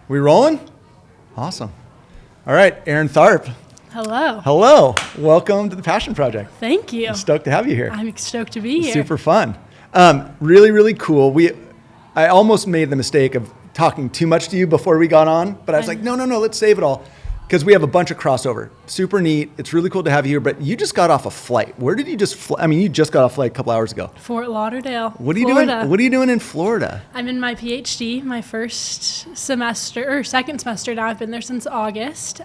We rolling? Awesome. All right, Erin Tharp. Hello. Hello. Welcome to the Passion Project. Thank you. I'm stoked to have you here. I'm stoked to be here. Super fun. Really, really cool. I almost made the mistake of talking too much to you before we got on, but I was like, no, let's save it all. Because we have a bunch of crossover. Super neat. It's really cool to have you here, but you just got off a flight. Where did you just fly? I mean, you just got off a flight a couple hours ago. Fort Lauderdale, What are you Florida. doing? What are you doing in Florida? I'm in my PhD, my second semester now. I've been there since August,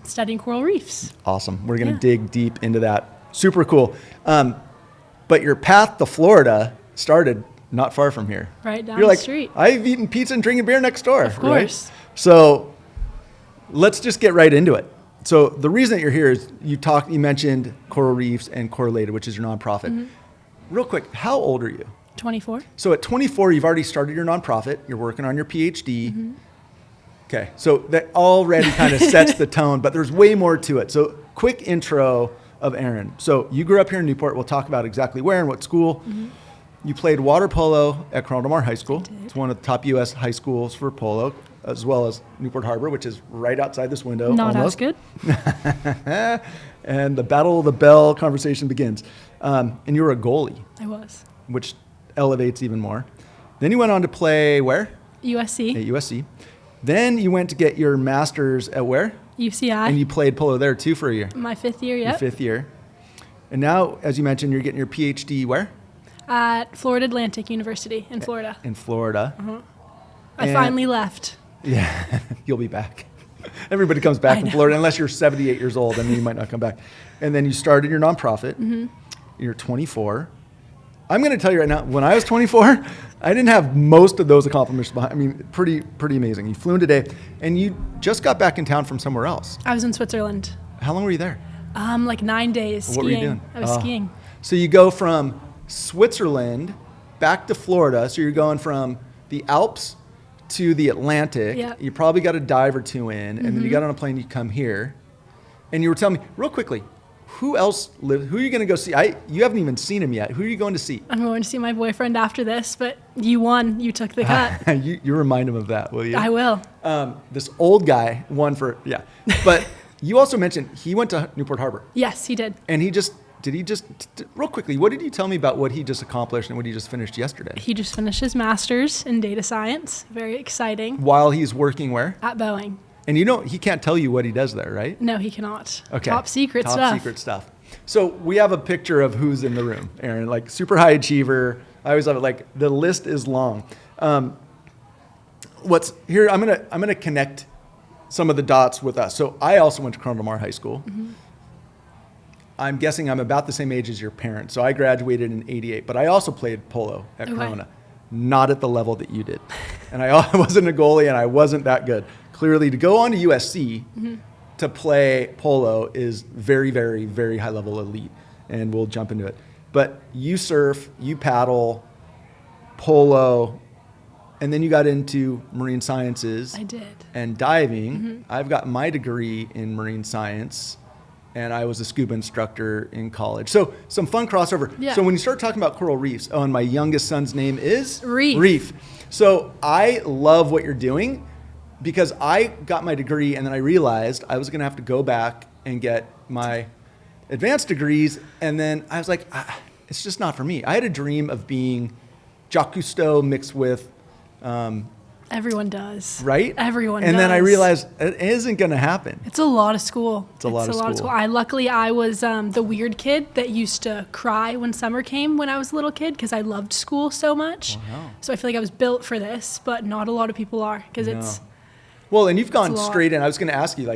studying coral reefs. Awesome. We're going to dig deep into that. Super cool. But your path to Florida started not far from here. Right down You're the like, street. I've eaten pizza and drinking beer next door. Of course. Right? So let's just get right into it. So the reason that you're here is you mentioned Coral Reefs and Coralated, which is your nonprofit. Mm-hmm. Real quick, how old are you? 24. So at 24, you've already started your nonprofit. You're working on your PhD. Mm-hmm. Okay, so that already kind of sets the tone, but there's way more to it. So quick intro of Erin. So you grew up here in Newport. We'll talk about exactly where and what school. Mm-hmm. You played water polo at Coralated High School. It's one of the top U.S. high schools for polo, as well as Newport Harbor, which is right outside this window. Not almost. as good. And the Battle of the Bell conversation begins. And you were a goalie. I was. Which elevates even more. Then you went on to play where? USC. At USC. Then you went to get your master's at where? UCI. And you played polo there too for a year. My fifth year, Your yep. fifth year. And now, as you mentioned, you're getting your PhD where? At Florida Atlantic University in Florida. In Florida. Uh-huh. I finally left. Yeah, you'll be back. Everybody comes back from Florida, unless you're 78 years old, and then you might not come back. And then you started your nonprofit. Mm-hmm. You're 24. I'm going to tell you right now, when I was 24, I didn't have most of those accomplishments behind. I mean, pretty amazing. You flew in today, and you just got back in town from somewhere else. I was in Switzerland. How long were you there? Like 9 days skiing. What were you doing? I was skiing. So you go from Switzerland back to Florida. So you're going from the Alps to the Atlantic. Yep. You probably got a dive or two in, and then you got on a plane, you come here. And you were telling me, real quickly, who else lives? Who are you going to go see? You haven't even seen him yet. Who are you going to see? I'm going to see my boyfriend after this, but you won. You took the cut. you remind him of that, will you? I will. This old guy won for, yeah. But you also mentioned he went to Newport Harbor. Yes, he did. And real quickly, what did you tell me about what he just accomplished and what he just finished yesterday? He just finished his master's in data science. Very exciting. While he's working where? At Boeing. And he can't tell you what he does there, right? No, he cannot. Okay. Top secret stuff. So we have a picture of who's in the room, Erin, like super high achiever. I always love it. Like the list is long. What's here? I'm gonna connect some of the dots with us. So I also went to Coralated High School. Mm-hmm. I'm guessing I'm about the same age as your parents. So I graduated in '88, but I also played polo at Corona, not at the level that you did. And I wasn't a goalie, and I wasn't that good. Clearly, to go on to USC to play polo is very, very, very high level elite, and we'll jump into it. But you surf, you paddle, polo, and then you got into marine sciences. I did. And diving. Mm-hmm. I've got my degree in marine science, and I was a scuba instructor in college. So some fun crossover. Yeah. So when you start talking about coral reefs, and my youngest son's name is? Reef. So I love what you're doing, because I got my degree and then I realized I was going to have to go back and get my advanced degrees. And then I was like, it's just not for me. I had a dream of being Jacques Cousteau mixed with... Everyone does. Right? Everyone does. And then I realized it isn't going to happen. It's a lot of school. It's a lot of school. Luckily, I was the weird kid that used to cry when summer came when I was a little kid because I loved school so much. Wow. So I feel like I was built for this, but not a lot of people are because it's... Well, and you've gone straight in. I was going to ask you,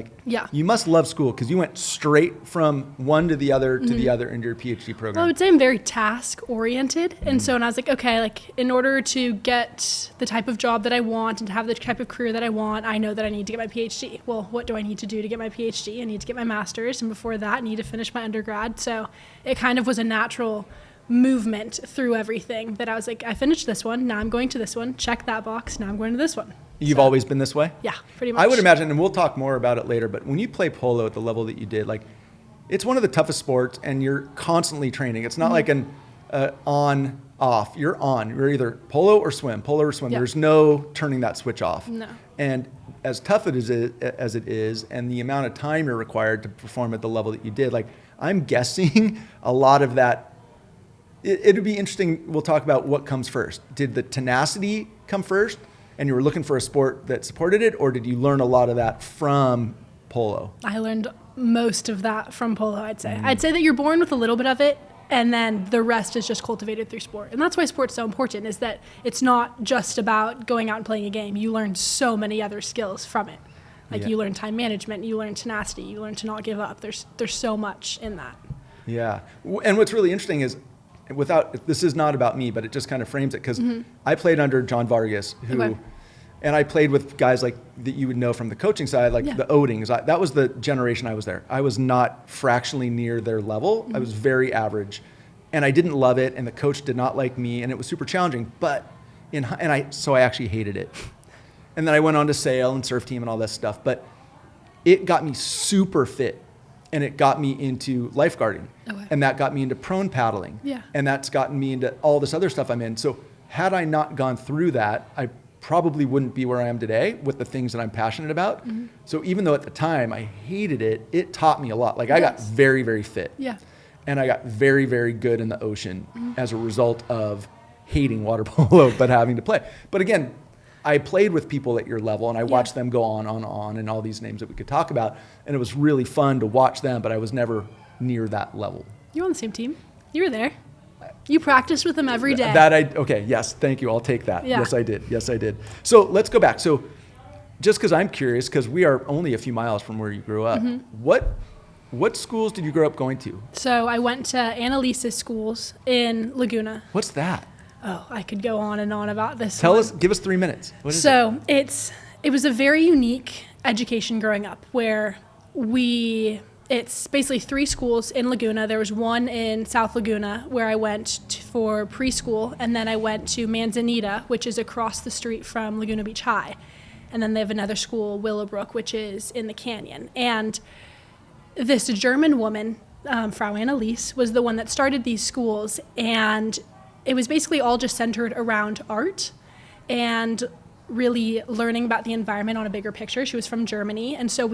you must love school because you went straight from one to the other to the other into your PhD program. Well, I would say I'm very task-oriented. And so when I was like, okay, in order to get the type of job that I want and to have the type of career that I want, I know that I need to get my PhD. Well, what do I need to do to get my PhD? I need to get my master's. And before that, I need to finish my undergrad. So it kind of was a natural movement through everything that I was like, I finished this one. Now I'm going to this one. Check that box. Now I'm going to this one. You've always been this way? Yeah, pretty much. I would imagine, and we'll talk more about it later, but when you play polo at the level that you did, it's one of the toughest sports, and you're constantly training. It's not like an on-off. You're on. You're either polo or swim. Yep. There's no turning that switch off. No. And as tough as it is, and the amount of time you're required to perform at the level that you did, like I'm guessing a lot of that, it'd be interesting. We'll talk about what comes first. Did the tenacity come first and you were looking for a sport that supported it, or did you learn a lot of that from polo? I learned most of that from polo, I'd say. I'd say that you're born with a little bit of it, and then the rest is just cultivated through sport. And that's why sport's so important, is that it's not just about going out and playing a game. You learn so many other skills from it. Like you learn time management, you learn tenacity, you learn to not give up. There's so much in that. Yeah. And what's really interesting is, this is not about me, but it just kind of frames it, because I played under John Vargas, and I played with guys like that you would know from the coaching side, like the Odings. That was the generation I was there. I was not fractionally near their level. I was very average, and I didn't love it, and the coach did not like me, and it was super challenging. So I actually hated it. And then I went on to sail and surf team and all this stuff, but it got me super fit, and it got me into lifeguarding, and that got me into prone paddling, and that's gotten me into all this other stuff I'm in. So had I not gone through that, I probably wouldn't be where I am today with the things that I'm passionate about. So even though at the time I hated it, it taught me a lot. Like I got very, very fit, and I got very, very good in the ocean as a result of hating water polo but having to play. But again, I played with people at your level, and I watched them go on, and all these names that we could talk about. And it was really fun to watch them, but I was never near that level. You're on the same team. You were there. You practiced with them every day. Okay, yes, thank you. I'll take that. Yeah. Yes, I did. So let's go back. So just because I'm curious, because we are only a few miles from where you grew up, what schools did you grow up going to? So I went to Annalise's schools in Laguna. What's that? Oh, I could go on and on about this. Give us 3 minutes. What is it? It was a very unique education growing up, where it's basically 3 schools in Laguna. There was one in South Laguna where I went for preschool, and then I went to Manzanita, which is across the street from Laguna Beach High. And then they have another school, Willowbrook, which is in the canyon. And this German woman, Frau Annalise, was the one that started these schools, and it was basically all just centered around art and really learning about the environment on a bigger picture. She was from Germany, and so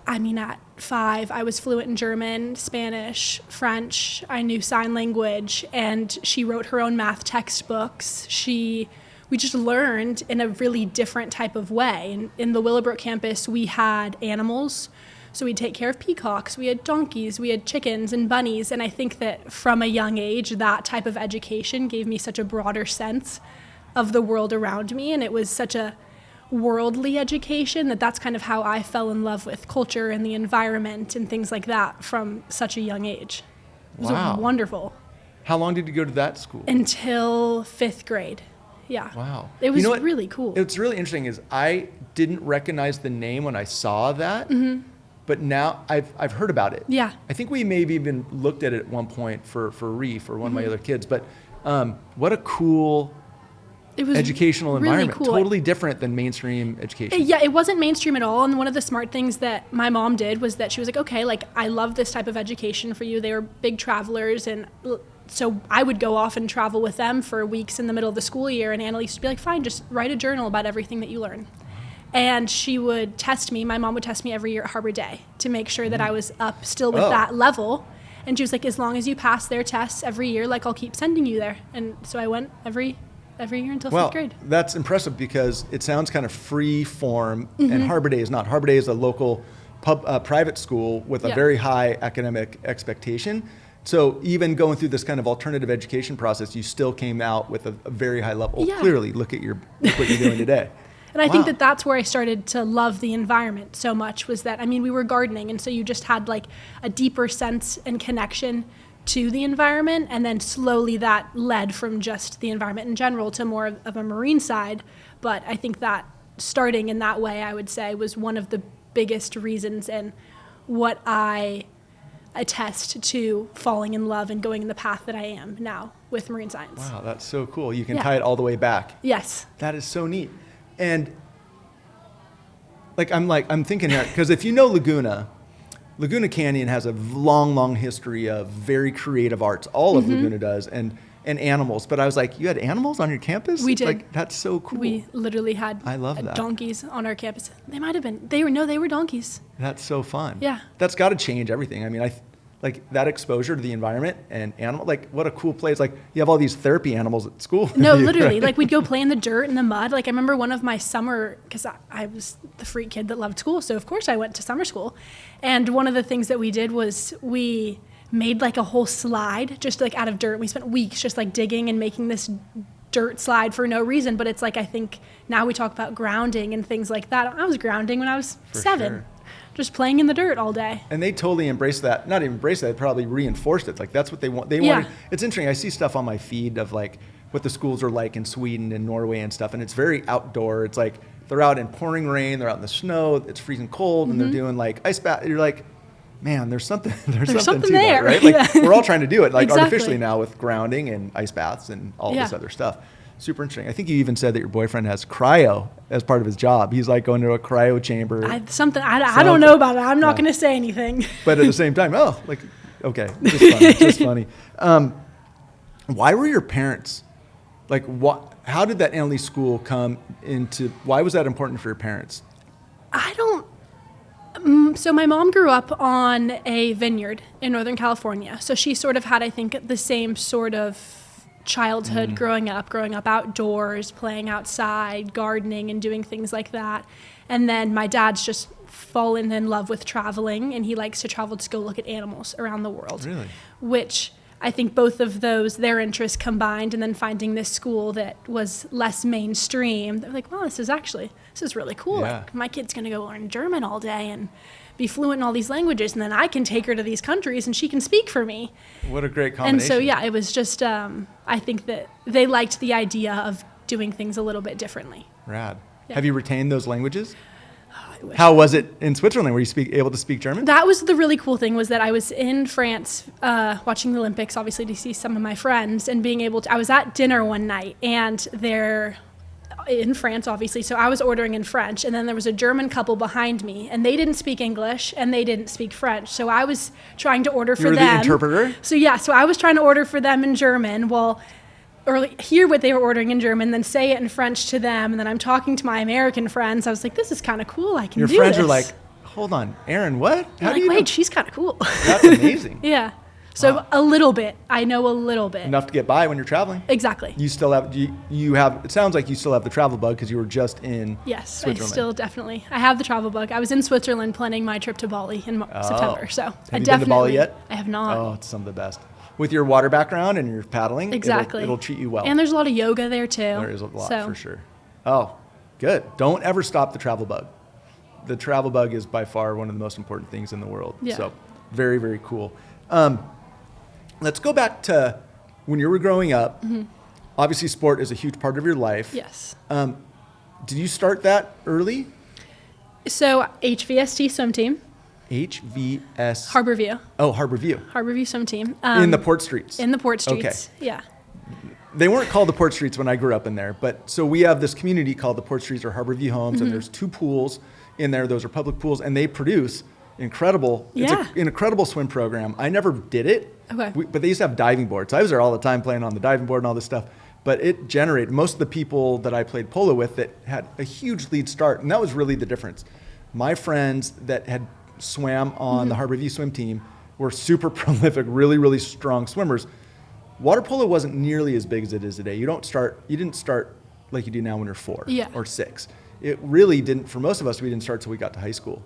at 5, I was fluent in German, Spanish, French. I knew sign language, and she wrote her own math textbooks. We just learned in a really different type of way. And in the Willowbrook campus, we had animals. So we'd take care of peacocks, we had donkeys, we had chickens and bunnies. And I think that from a young age, that type of education gave me such a broader sense of the world around me. And it was such a worldly education that's kind of how I fell in love with culture and the environment and things like that from such a young age. It was wonderful. How long did you go to that school? Until 5th grade. Yeah. Wow. It was really cool. What's really interesting is I didn't recognize the name when I saw that, but now I've heard about it. Yeah. I think we maybe even looked at it at one point for Reef or one of my other kids, but what a cool educational environment. Really cool. Totally different than mainstream education. Yeah, it wasn't mainstream at all. And one of the smart things that my mom did was that she was like, okay, like I love this type of education for you. They were big travelers, and so I would go off and travel with them for weeks in the middle of the school year, and Annalise would be like, fine, just write a journal about everything that you learn. And she would test me. My mom would test me every year at Harbor Day to make sure that I was up still with that level. And she was like, as long as you pass their tests every year, like I'll keep sending you there. And so I went every year until 5th grade. That's impressive, because it sounds kind of free form, and Harbor Day is not. Harbor Day is a local private school with a very high academic expectation. So even going through this kind of alternative education process, you still came out with a very high level. Yeah. Clearly, look what you're doing today. And I think that's where I started to love the environment so much, was that, we were gardening, and so you just had like a deeper sense and connection to the environment, and then slowly that led from just the environment in general to more of a marine side. But I think that starting in that way, I would say, was one of the biggest reasons and what I attest to falling in love and going in the path that I am now with marine science. Wow, that's so cool. You can tie it all the way back. Yes. That is so neat. And I'm thinking here, because if you know Laguna Canyon has a long, long history of very creative arts. All of Laguna does. And and animals. But I was like, you had animals on your campus? We did. Like, that's so cool. We literally had I love that. donkeys on our campus. They might have been. They were donkeys. That's so fun. Yeah. That's got to change everything. I mean, like that exposure to the environment and animal, like what a cool place. Like you have all these therapy animals at school. No, literally. Like we'd go play in the dirt and the mud. Like I remember one of my summer, because I was the freak kid that loved school. So of course I went to summer school. And one of the things that we did was we made like a whole slide just like out of dirt. We spent weeks just like digging and making this dirt slide for no reason. But it's like, I think now we talk about grounding and things like that. I was grounding when I was 7. Sure. Just playing in the dirt all day. And they totally embraced that. Not even embraced that, they probably reinforced it. It's like that's what they want. They want. It's interesting. I see stuff on my feed of like what the schools are like in Sweden and Norway and stuff, and it's very outdoor. It's like they're out in pouring rain, they're out in the snow, it's freezing cold, and they're doing like ice bath. You're like, man, there's something to there, that, right? Like we're all trying to do it like exactly. artificially now with grounding and ice baths and all this other stuff. Super interesting. I think you even said that your boyfriend has cryo as part of his job. He's like going to a cryo chamber. I don't know about it. I'm not going to say anything. But at the same time, okay, just funny. Why were your parents, like, how did that Annalee school come into, why was that important for your parents? So my mom grew up on a vineyard in Northern California. So she sort of had, I think, the same sort of childhood growing up outdoors, playing outside, gardening and doing things like that. And then my dad's just fallen in love with traveling, and he likes to travel to go look at animals around the world. Really? Which I think both of those, their interests combined, and then finding this school that was less mainstream, they're like, wow, this is really cool. Yeah. Like, my kid's going to go learn German all day and be fluent in all these languages, and then I can take her to these countries and she can speak for me. What a great combination. And so, it was just, I think that they liked the idea of doing things a little bit differently. Rad. Yeah. Have you retained those languages? How was it in Switzerland? Were you able to speak German? That was the really cool thing, was that I was in France watching the Olympics, obviously, to see some of my friends, and being able to, I was at dinner one night, and they're in France, obviously, so I was ordering in French, and then there was a German couple behind me, and they didn't speak English, and they didn't speak French, so I was trying to order for them. You were the interpreter? So I was trying to order for them in German, or hear what they were ordering in German, then say it in French to them, and then I'm talking to my American friends. I was like, this is kind of cool, I can do this. Your friends are like, hold on, Erin, what? How do you know? She's kind of cool. That's amazing. Yeah. So a little bit. I know a little bit. Enough to get by when you're traveling. Exactly. You still have, it sounds like you still have the travel bug because you were just in Switzerland. I still definitely. I have the travel bug. I was in Switzerland planning my trip to Bali in September. So have you been to Bali yet? I have not. Oh, it's some of the best. With your water background and your paddling, exactly. it'll treat you well. And there's a lot of yoga there too. There is a lot for sure. Oh, good. Don't ever stop the travel bug. The travel bug is by far one of the most important things in the world. Yeah. So very, very cool. Let's go back to when you were growing up. Mm-hmm. Obviously, sport is a huge part of your life. Yes. Did you start that early? So HVST swim team. HVS. Harborview. Oh, Harborview. Harborview swim team. In the Port Streets. In the Port Streets. Okay. Yeah. They weren't called the Port Streets when I grew up in there, but so we have this community called the Port Streets or Harborview Homes, and there's 2 pools in there. Those are public pools, and they produce incredible. Yeah. It's an incredible swim program. I never did it. Okay. But they used to have diving boards. So I was there all the time playing on the diving board and all this stuff. But it generated most of the people that I played polo with that had a huge lead start, and that was really the difference. My friends that had swam on the Harborview swim team were super prolific, really, really strong swimmers. Water polo wasn't nearly as big as it is today. You didn't start like you do now when you're 4 or 6. It really didn't, for most of us, we didn't start till we got to high school.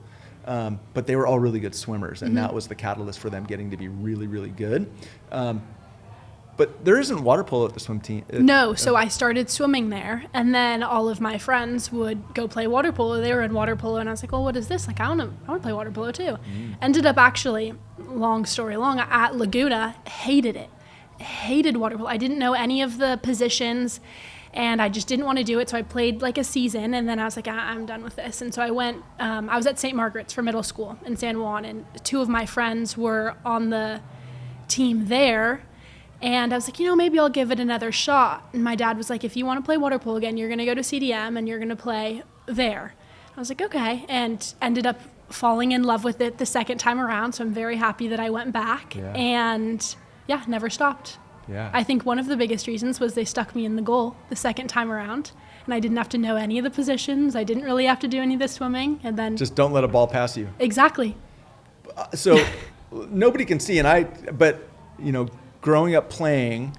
But they were all really good swimmers, and that was the catalyst for them getting to be really, really good. But there isn't water polo at the swim team. No, so I started swimming there, and then all of my friends would go play water polo. They were in water polo, and I was like, well, what is this? Like, I want to play water polo too. Ended up actually, long story long, at Laguna, hated it. Hated water polo. I didn't know any of the positions, and I just didn't want to do it, so I played like a season, and then I was like, I'm done with this. And so I went, I was at St. Margaret's for middle school in San Juan, and 2 of my friends were on the team there. And I was like, maybe I'll give it another shot. And my dad was like, if you want to play water polo again, you're going to go to CDM and you're going to play there. I was like, okay. And ended up falling in love with it the second time around. So I'm very happy that I went back and never stopped. Yeah. I think one of the biggest reasons was they stuck me in the goal the second time around, and I didn't have to know any of the positions. I didn't really have to do any of the swimming, and then Just don't let a ball pass you. exactly. So nobody can see, but growing up playing,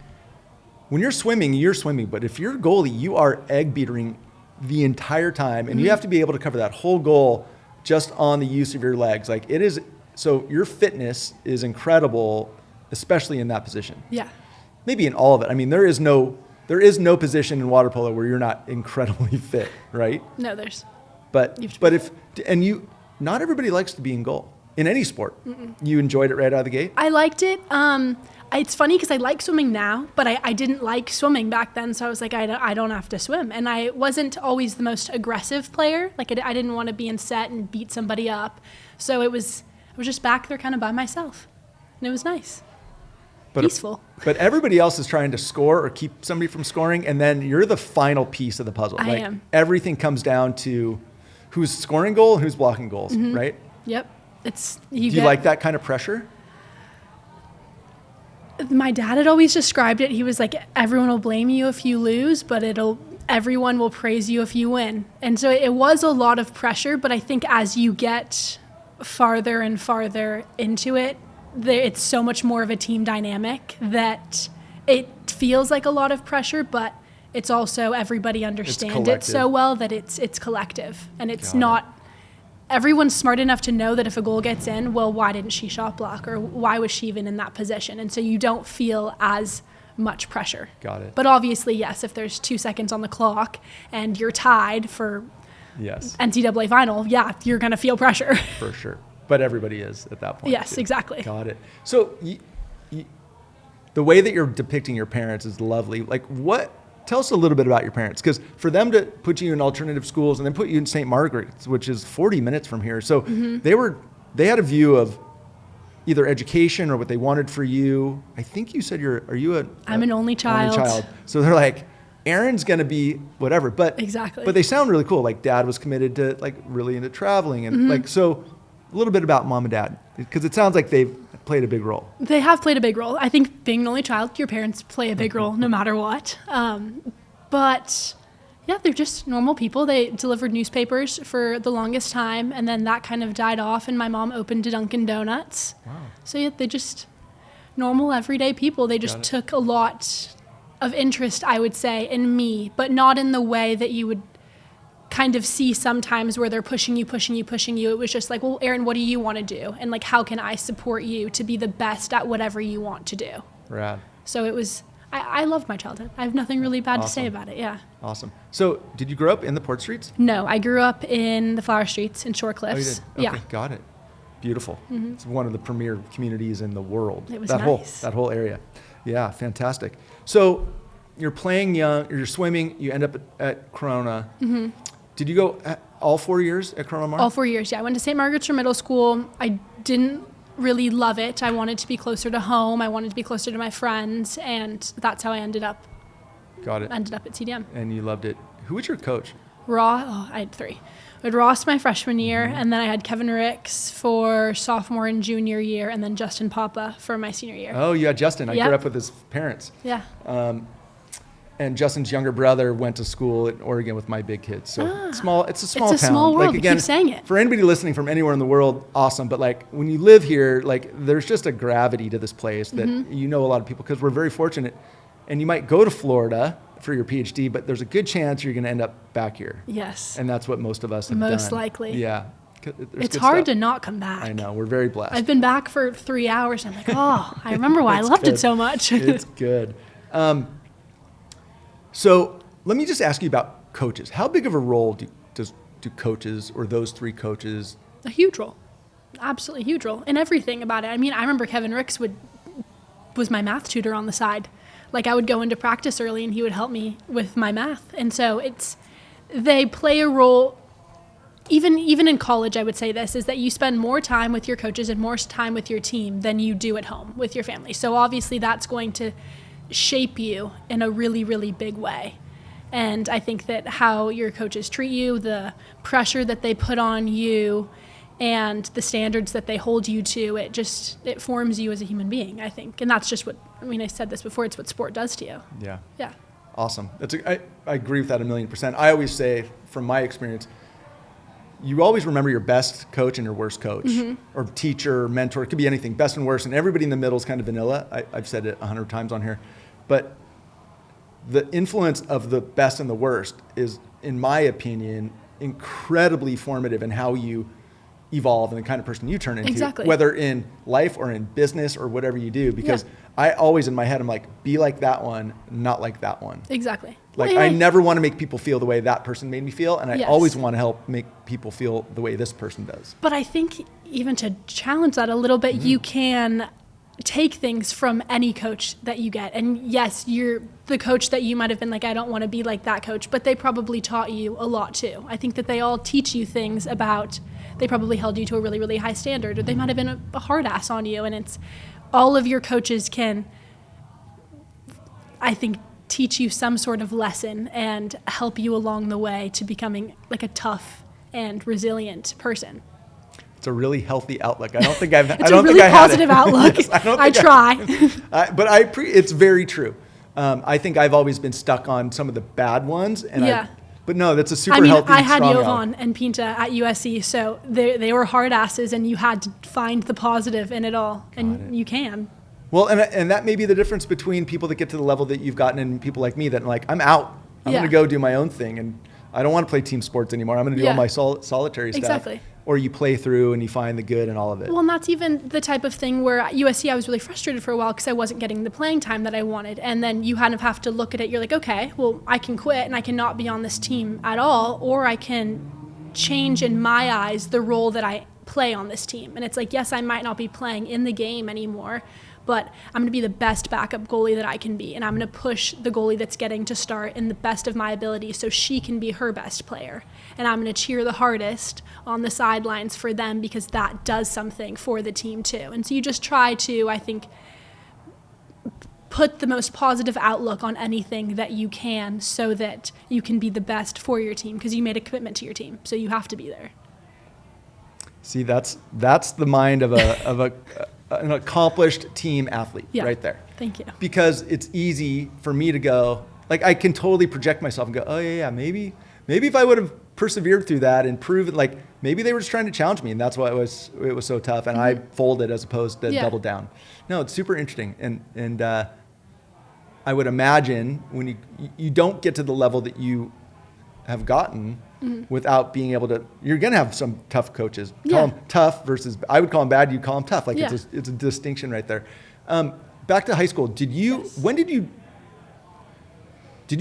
when you're swimming, but if you're a goalie, you are egg beatering the entire time, and you have to be able to cover that whole goal just on the use of your legs. Like it is, so your fitness is incredible, especially in that position. Yeah. Maybe in all of it. I mean, there is no position in water polo where you're not incredibly fit, right? No, there's. But not everybody likes to be in goal in any sport. You enjoyed it right out of the gate? I liked it. It's funny because I like swimming now, but I didn't like swimming back then. So I was like, I don't have to swim. And I wasn't always the most aggressive player. Like I didn't want to be in set and beat somebody up. So I was just back there kind of by myself. And it was nice. Peaceful. But everybody else is trying to score or keep somebody from scoring. And then you're the final piece of the puzzle. I am. Everything comes down to who's scoring goal and who's blocking goals, right? Yep. Do you like that kind of pressure? My dad had always described it. He was like, everyone will blame you if you lose, but everyone will praise you if you win. And so it was a lot of pressure, but I think as you get farther and farther into it, it's so much more of a team dynamic that it feels like a lot of pressure, but it's also everybody understands it so well that it's collective. And it's not... Everyone's smart enough to know that if a goal gets in, well, why didn't she shot block, or why was she even in that position? And so you don't feel as much pressure. Got it. But obviously, yes, if there's 2 seconds on the clock and you're tied for NCAA final, yeah, you're going to feel pressure. For sure. But everybody is at that point. Yes, too. exactly. Got it. So the way that you're depicting your parents is lovely. Like tell us a little bit about your parents, because for them to put you in alternative schools and then put you in St. Margaret's, which is 40 minutes from here. So they had a view of either education or what they wanted for you. I think you said I'm an only child. So they're like, Erin's going to be whatever, but exactly. But they sound really cool. Like dad was committed to really into traveling and so a little bit about mom and dad, because it sounds like they've played a big role. They have played a big role. I think being an only child, your parents play a big role no matter what. But yeah, they're just normal people. They delivered newspapers for the longest time, and then that kind of died off, and my mom opened a Dunkin' Donuts. Wow. So yeah, they just normal, everyday people. They just took a lot of interest, I would say, in me, but not in the way that you would kind of see sometimes where they're pushing you. It was just like, well, Erin, what do you want to do? And like, how can I support you to be the best at whatever you want to do? Rad. So it was, I loved my childhood. I have nothing really bad to say about it. Yeah. Awesome. So did you grow up in the Port Streets? No, I grew up in the Flower Streets in Shore Cliffs. Oh, you did? Okay, yeah. Got it. Beautiful. It's one of the premier communities in the world. It was nice. That whole area. Yeah, fantastic. So you're playing young, you're swimming, you end up at Corona. Did you go all 4 years at Corona Mar? All 4 years, yeah. I went to St. Margaret's for middle school. I didn't really love it. I wanted to be closer to home. I wanted to be closer to my friends, and that's how I ended up. Got it. Ended up at CDM. And you loved it. Who was your coach? I had 3. I had Ross my freshman year, and then I had Kevin Ricks for sophomore and junior year, and then Justin Papa for my senior year. Oh, you had Justin. I grew up with his parents. Yeah. And Justin's younger brother went to school in Oregon with my big kids. So it's a small town. It's a small world. Again, keep saying it. For anybody listening from anywhere in the world, awesome. But when you live here, there's just a gravity to this place that a lot of people, because we're very fortunate. And you might go to Florida for your PhD, but there's a good chance you're going to end up back here. Yes. And that's what most of us have done. Most likely. Yeah. It's hard to not come back. I know. We're very blessed. I've been back for 3 hours. And I'm like, I remember why I loved it so much. It's good. So let me just ask you about coaches. How big of a role do coaches, or those 3 coaches? A huge role. Absolutely huge role in everything about it. I mean, I remember Kevin Ricks was my math tutor on the side. I would go into practice early and he would help me with my math. And so they play a role, even in college, I would say this, is that you spend more time with your coaches and more time with your team than you do at home with your family. So obviously that's going to shape you in a really, really big way. And I think that how your coaches treat you, the pressure that they put on you, and the standards that they hold you to, it forms you as a human being, I think. And that's just I said this before, it's what sport does to you. Yeah. Yeah. Awesome. I agree with that 1,000,000%. I always say, from my experience, you always remember your best coach and your worst coach, or teacher, mentor. It could be anything, best and worst, and everybody in the middle is kind of vanilla. I've said it 100 times on here. But the influence of the best and the worst is, in my opinion, incredibly formative in how you evolve and the kind of person you turn into, exactly. whether in life or in business or whatever you do. Because I always, in my head, I'm like, be like that one, not like that one. Exactly. Like, I never want to make people feel the way that person made me feel, and I always want to help make people feel the way this person does. But I think even to challenge that a little bit, you can take things from any coach that you get. And yes, you're the coach that you might have been like, I don't want to be like that coach, but they probably taught you a lot too. I think that they all teach you things about, they probably held you to a really, really high standard, or they might have been a hard ass on you. And it's all of your coaches can, I think, teach you some sort of lesson and help you along the way to becoming like a tough and resilient person. It's a really healthy outlook. I don't think I've. It's a really positive outlook. Yes, I try. It's very true. I think I've always been stuck on some of the bad ones, and but no, that's a super healthy. I had strong Jovan and Pinta at USC, so they were hard asses, and you had to find the positive in it all, and you can. Well, and that may be the difference between people that get to the level that you've gotten and people like me that like, I'm out. I'm going to go do my own thing, and I don't want to play team sports anymore. I'm going to do all my solitary stuff. Exactly. Or you play through and you find the good and all of it. Well, and that's even the type of thing where at USC I was really frustrated for a while because I wasn't getting the playing time that I wanted. And then you kind of have to look at it. You're like, okay, well, I can quit and I cannot be on this team at all, or I can change in my eyes the role that I play on this team. And it's like, yes, I might not be playing in the game anymore, but I'm going to be the best backup goalie that I can be. And I'm going to push the goalie that's getting to start in the best of my ability so she can be her best player. And I'm going to cheer the hardest on the sidelines for them because that does something for the team too. And so you just try to, I think, put the most positive outlook on anything that you can so that you can be the best for your team because you made a commitment to your team. So you have to be there. See, that's the mind of an accomplished team athlete right there. Thank you. Because it's easy for me to go, like, I can totally project myself and go, oh yeah, maybe if I would have persevered through that and proven, like, maybe they were just trying to challenge me, and that's why it was so tough, and I folded as opposed to double down. No, it's super interesting, and I would imagine when you don't get to the level that you have gotten without being able to, you're going to have some tough coaches. Call them tough versus, I would call them bad, you call them tough. Like it's a distinction right there. Back to high school, when did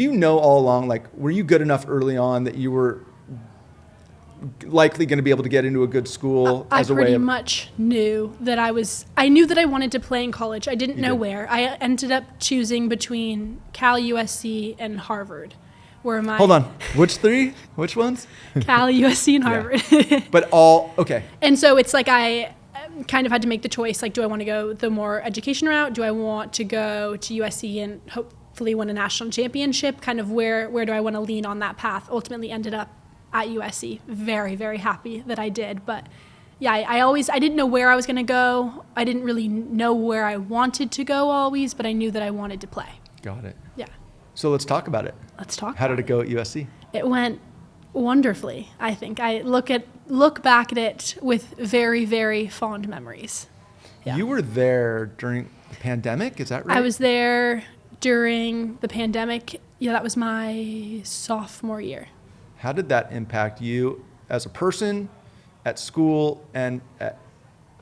you know all along, like, were you good enough early on that you were likely going to be able to get into a good school as a way of... I pretty much knew that I knew that I wanted to play in college. I didn't know where. I ended up choosing between Cal, USC, and Harvard. Hold on. Which three? Which ones? Cal, USC, and Harvard. But all, okay. And so it's like I kind of had to make the choice, like, do I want to go the more education route? Do I want to go to USC and hopefully win a national championship? Kind of where do I want to lean on that path? Ultimately ended up at USC. Very, very happy that I did. But yeah, I didn't know where I was going to go. I didn't really know where I wanted to go always, but I knew that I wanted to play. Got it. Yeah. So let's talk about it. How did it go at USC? It went wonderfully, I think. I look back at it with very, very fond memories. Yeah. You were there during the pandemic, is that right? I was there during the pandemic. Yeah, that was my sophomore year. How did that impact you as a person, at school, and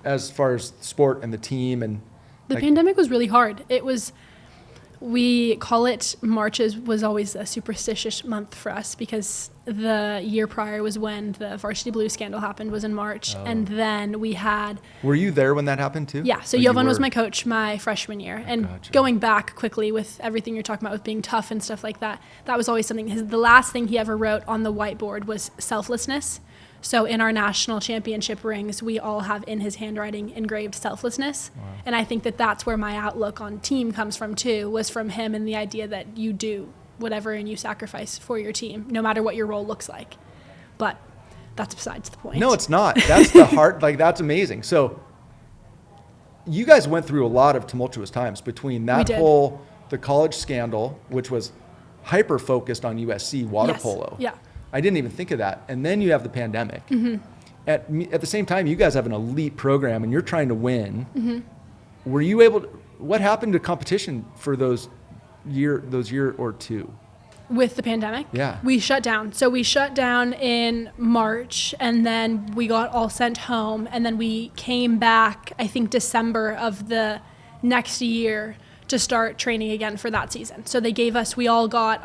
as far as sport and the team? And the pandemic was really hard. We call it March was always a superstitious month for us because the year prior was when the Varsity Blues scandal happened, was in March. Oh. And then we had... Were you there when that happened too? Yeah, so Jovan was my coach my freshman year. And going back quickly with everything you're talking about with being tough and stuff like that, that was always something. The last thing he ever wrote on the whiteboard was selflessness. So in our national championship rings, we all have in his handwriting engraved selflessness. Wow. And I think that that's where my outlook on team comes from too, was from him and the idea that you do whatever and you sacrifice for your team, no matter what your role looks like. But that's besides the point. No, it's not. That's the heart. Like, that's amazing. So you guys went through a lot of tumultuous times between that whole, the college scandal, which was hyper focused on USC water polo. Yeah. I didn't even think of that. And then you have the pandemic. At the same time, you guys have an elite program and you're trying to win. Were you able to, what happened to competition for those year or two? With the pandemic? Yeah. We shut down. So we shut down in March, and then we got all sent home, and then we came back, I think, December of the next year to start training again for that season. So they gave us, we all got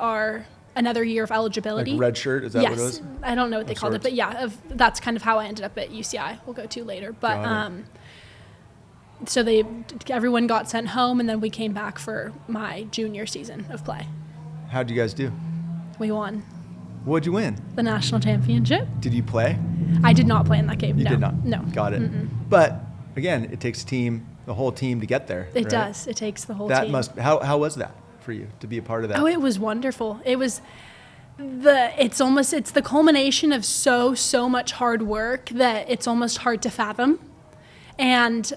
another year of eligibility. Like red shirt, is that what it was? I don't know what they called it, but yeah, that's kind of how I ended up at UCI. We'll go to later. But so everyone got sent home, and then we came back for my junior season of play. How'd you guys do? We won. What'd you win? The national championship. Did you play? I did not play in that game. You no. did not? No. Got it. But again, it takes the whole team to get there. It right? does. It takes the whole team. How was that for you to be a part of that? Oh, it was wonderful. It was it's the culmination of so much hard work that it's almost hard to fathom. And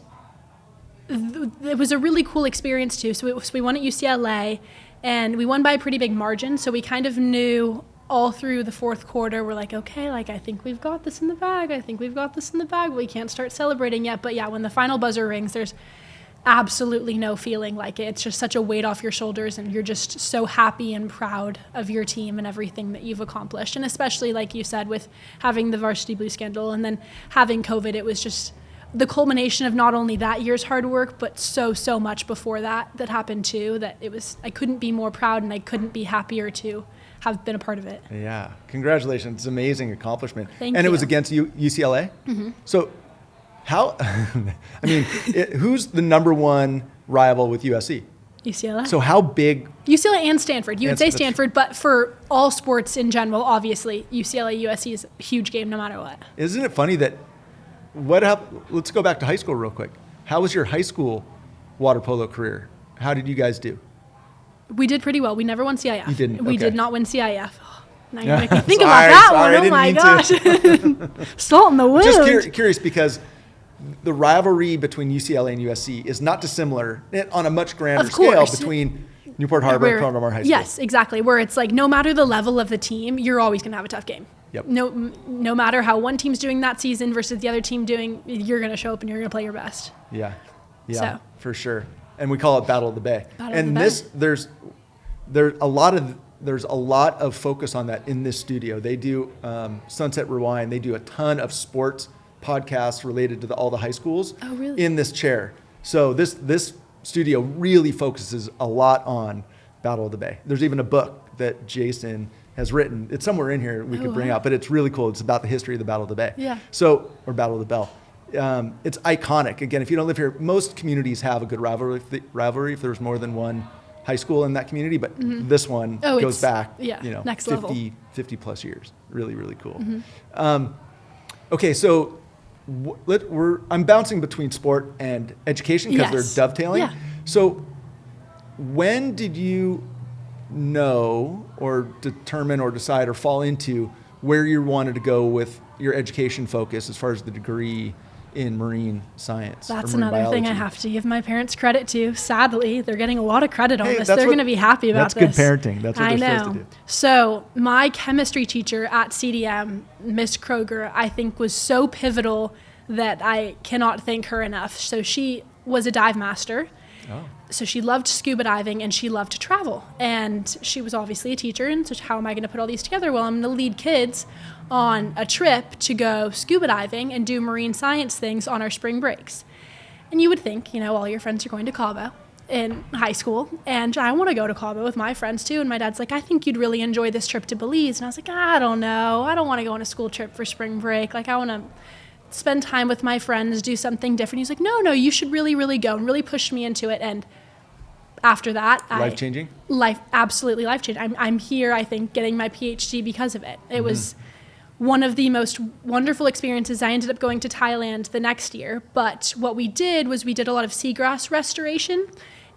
it was a really cool experience too. So we won at UCLA, and we won by a pretty big margin. So we kind of knew all through the fourth quarter, we're like, okay, like, I think we've got this in the bag. We can't start celebrating yet. But yeah, when the final buzzer rings, there's absolutely no feeling like it. It's just such a weight off your shoulders, and you're just so happy and proud of your team and everything that you've accomplished. And especially, like you said, with having the varsity blue scandal and then having COVID, it was just the culmination of not only that year's hard work, but so much before that happened too, that I couldn't be more proud, and I couldn't be happier to have been a part of it. Yeah. Congratulations. It's an amazing accomplishment. Thank you. And it was against UCLA? So how, who's the number one rival with USC? UCLA. So how big? UCLA and Stanford. You would say That's Stanford, but for all sports in general, obviously, UCLA, USC is a huge game no matter what. Isn't it funny that let's go back to high school real quick. How was your high school water polo career? How did you guys do? We did pretty well. We never won CIF. You didn't? We Okay. did not win CIF. Now you make me think about that sorry, one. Oh my gosh. Salt in the wound. Just curious because the rivalry between UCLA and USC is not dissimilar on a much grander scale between Newport Harbor and Corona Del Mar High School. Yes, exactly. Where it's like, no matter the level of the team, you're always going to have a tough game. Yep. No matter how one team's doing that season versus the other team doing, you're going to show up and you're going to play your best. Yeah, So. for sure. And we call it Battle of the Bay. There's a lot of focus on that in this studio. They do Sunset Rewind. They do a ton of sports podcasts related to all the high schools. Oh, really? In this chair. So this studio really focuses a lot on Battle of the Bay. There's even a book that Jason has written. It's somewhere in here we could bring out, but it's really cool. It's about the history of the Battle of the Bay. Yeah. So, or Battle of the Bell. It's iconic. Again, if you don't live here, most communities have a good rivalry if there's more than one high school in that community, but this one goes back, next 50 plus years. Really, really cool. Okay, so I'm bouncing between sport and education because they're dovetailing. Yeah. So when did you know or determine or decide or fall into where you wanted to go with your education focus as far as the degree in marine science? That's or marine another thing I biology? have to give my parents credit to. Sadly, they're getting a lot of credit on this. They're going to be happy about that's this. That's good parenting. That's what they're supposed to do. So my chemistry teacher at CDM, Miss Kroger, I think was so pivotal that I cannot thank her enough. So she was a dive master. Oh. So she loved scuba diving and she loved to travel. And she was obviously a teacher. And so how am I going to put all these together? Well, I'm going to lead kids on a trip to go scuba diving and do marine science things on our spring breaks. And you would think, all your friends are going to Cabo in high school. And I want to go to Cabo with my friends too. And my dad's like, I think you'd really enjoy this trip to Belize. And I was like, I don't know. I don't want to go on a school trip for spring break. Like, I want to spend time with my friends, do something different. He's like, no, you should really, really go, and really pushed me into it. And after that, Life-changing? Absolutely life-changing. I'm here, I think, getting my PhD because of it. It was one of the most wonderful experiences. I ended up going to Thailand the next year, but what we did was we did a lot of seagrass restoration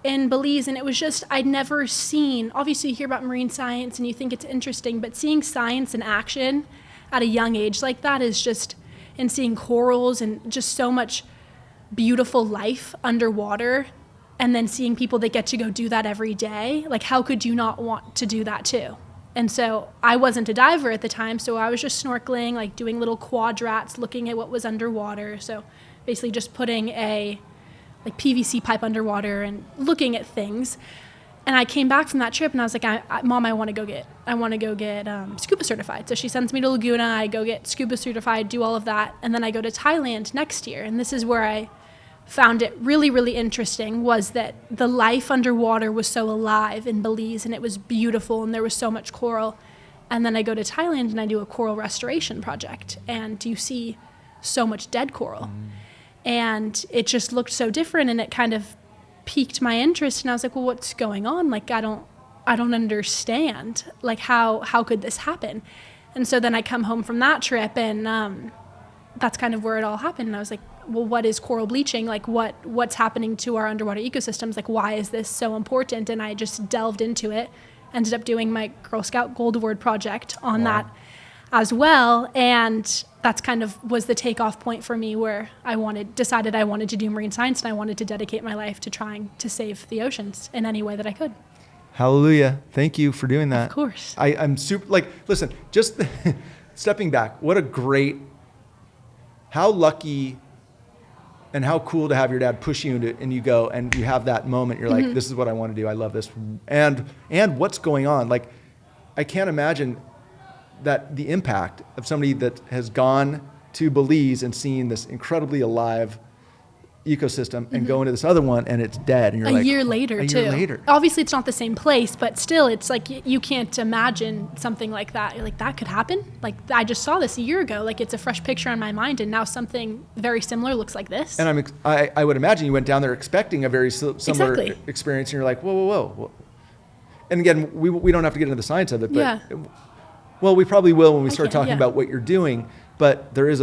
in Belize, and it was just, I'd never seen, obviously you hear about marine science and you think it's interesting, but seeing science in action at a young age like that is just, and seeing corals and just so much beautiful life underwater, and then seeing people that get to go do that every day, like how could you not want to do that too? And so I wasn't a diver at the time, so I was just snorkeling, like doing little quadrats, looking at what was underwater. So basically just putting a like PVC pipe underwater and looking at things. And I came back from that trip and I was like, Mom, I want to go get scuba certified. So she sends me to Laguna, I go get scuba certified, do all of that. And then I go to Thailand next year. And this is where I found it really, really interesting, was that the life underwater was so alive in Belize and it was beautiful and there was so much coral. And then I go to Thailand and I do a coral restoration project and you see so much dead coral. And it just looked so different and it kind of piqued my interest. And I was like, well, what's going on? Like, I don't understand. Like, how could this happen? And so then I come home from that trip and that's kind of where it all happened. And I was like, well, what is coral bleaching? Like what's happening to our underwater ecosystems? Like, why is this so important? And I just delved into it, ended up doing my Girl Scout Gold Award project on that as well. And that's kind of was the takeoff point for me, where I decided I wanted to do marine science and I wanted to dedicate my life to trying to save the oceans in any way that I could. Hallelujah. Thank you for doing that. Of course. I'm super, like, listen, just stepping back, how lucky and how cool to have your dad push you into it and you go and you have that moment. You're like, this is what I want to do. I love this. And what's going on? Like, I can't imagine that the impact of somebody that has gone to Belize and seen this incredibly alive ecosystem and go into this other one and it's dead. And you're like, a year later. Obviously it's not the same place, but still it's like you can't imagine something like that. You're like, that could happen? Like, I just saw this a year ago. Like, it's a fresh picture on my mind and now something very similar looks like this. And I would imagine you went down there expecting a very similar experience and you're like, whoa. And again, we don't have to get into the science of it, but well, we probably will when we start talking about what you're doing. But there's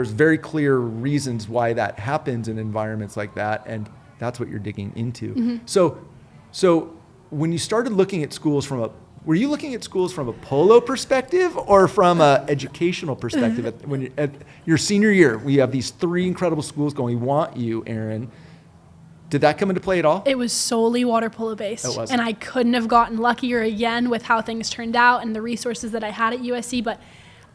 very clear reasons why that happens in environments like that, and that's what you're digging into. So when you started looking at schools were you looking at schools from a Polo perspective or from an educational perspective? At your senior year, we have these 3 incredible schools going, we want you, Erin. Did that come into play at all? It was solely water polo based. It was. And I couldn't have gotten luckier again with how things turned out and the resources that I had at USC, but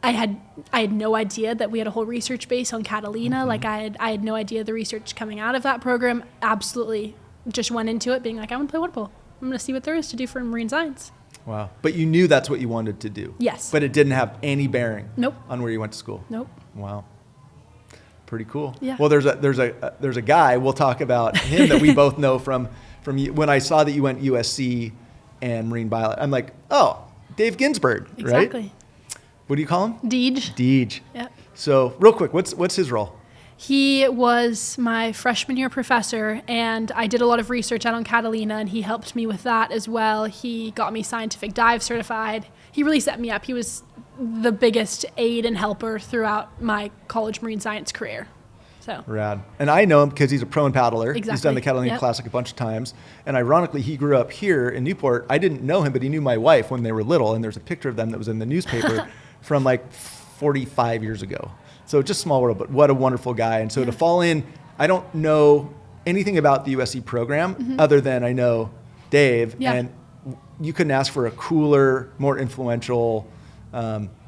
I had no idea that we had a whole research base on Catalina. Like, I had no idea the research coming out of that program. Absolutely just went into it being like, I want to play water polo. I'm going to see what there is to do for marine science. Wow. But you knew that's what you wanted to do. Yes. But it didn't have any bearing on where you went to school. Nope. Wow. Pretty cool. Yeah. Well, there's a guy, we'll talk about him, that we both know from when I saw that you went USC and marine biology. I'm like, oh, Dave Ginsburg, right? Exactly. What do you call him? Deej. Yeah. So real quick, what's his role? He was my freshman year professor, and I did a lot of research out on Catalina, and he helped me with that as well. He got me scientific dive certified. He really set me up. He was the biggest aid and helper throughout my college marine science career. So rad. And I know him because he's a pro and paddler. Exactly. He's done the Catalina Classic a bunch of times. And ironically, he grew up here in Newport. I didn't know him, but he knew my wife when they were little. And there's a picture of them that was in the newspaper from like 45 years ago. So just small world, but what a wonderful guy. And so to fall in, I don't know anything about the USC program other than I know Dave. Yeah. And you couldn't ask for a cooler, more influential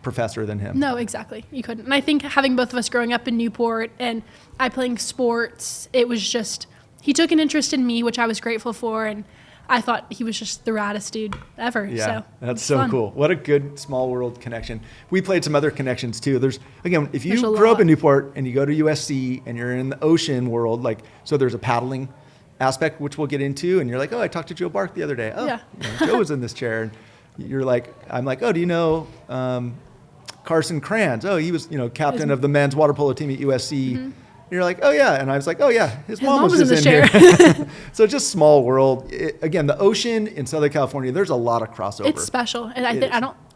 professor than him. No, exactly. You couldn't. And I think having both of us growing up in Newport and I playing sports, it was just, he took an interest in me, which I was grateful for. And I thought he was just the raddest dude ever. Yeah, so that's so fun. cool. What a good small world connection. We played some other connections too. Again, if you There's grow up in Newport and you go to USC and you're in the ocean world, like, so there's a paddling aspect, which we'll get into. And you're like, oh, I talked to Joe Bark the other day. Oh, Joe was in this chair. And you're like, I'm like, oh, do you know Carson Kranz? Oh, he was, captain of the men's water polo team at USC. You're like, oh yeah. And I was like, oh yeah, his mom was in the in chair. Here. So just small world. Again, the ocean in Southern California, there's a lot of crossover. It's special. And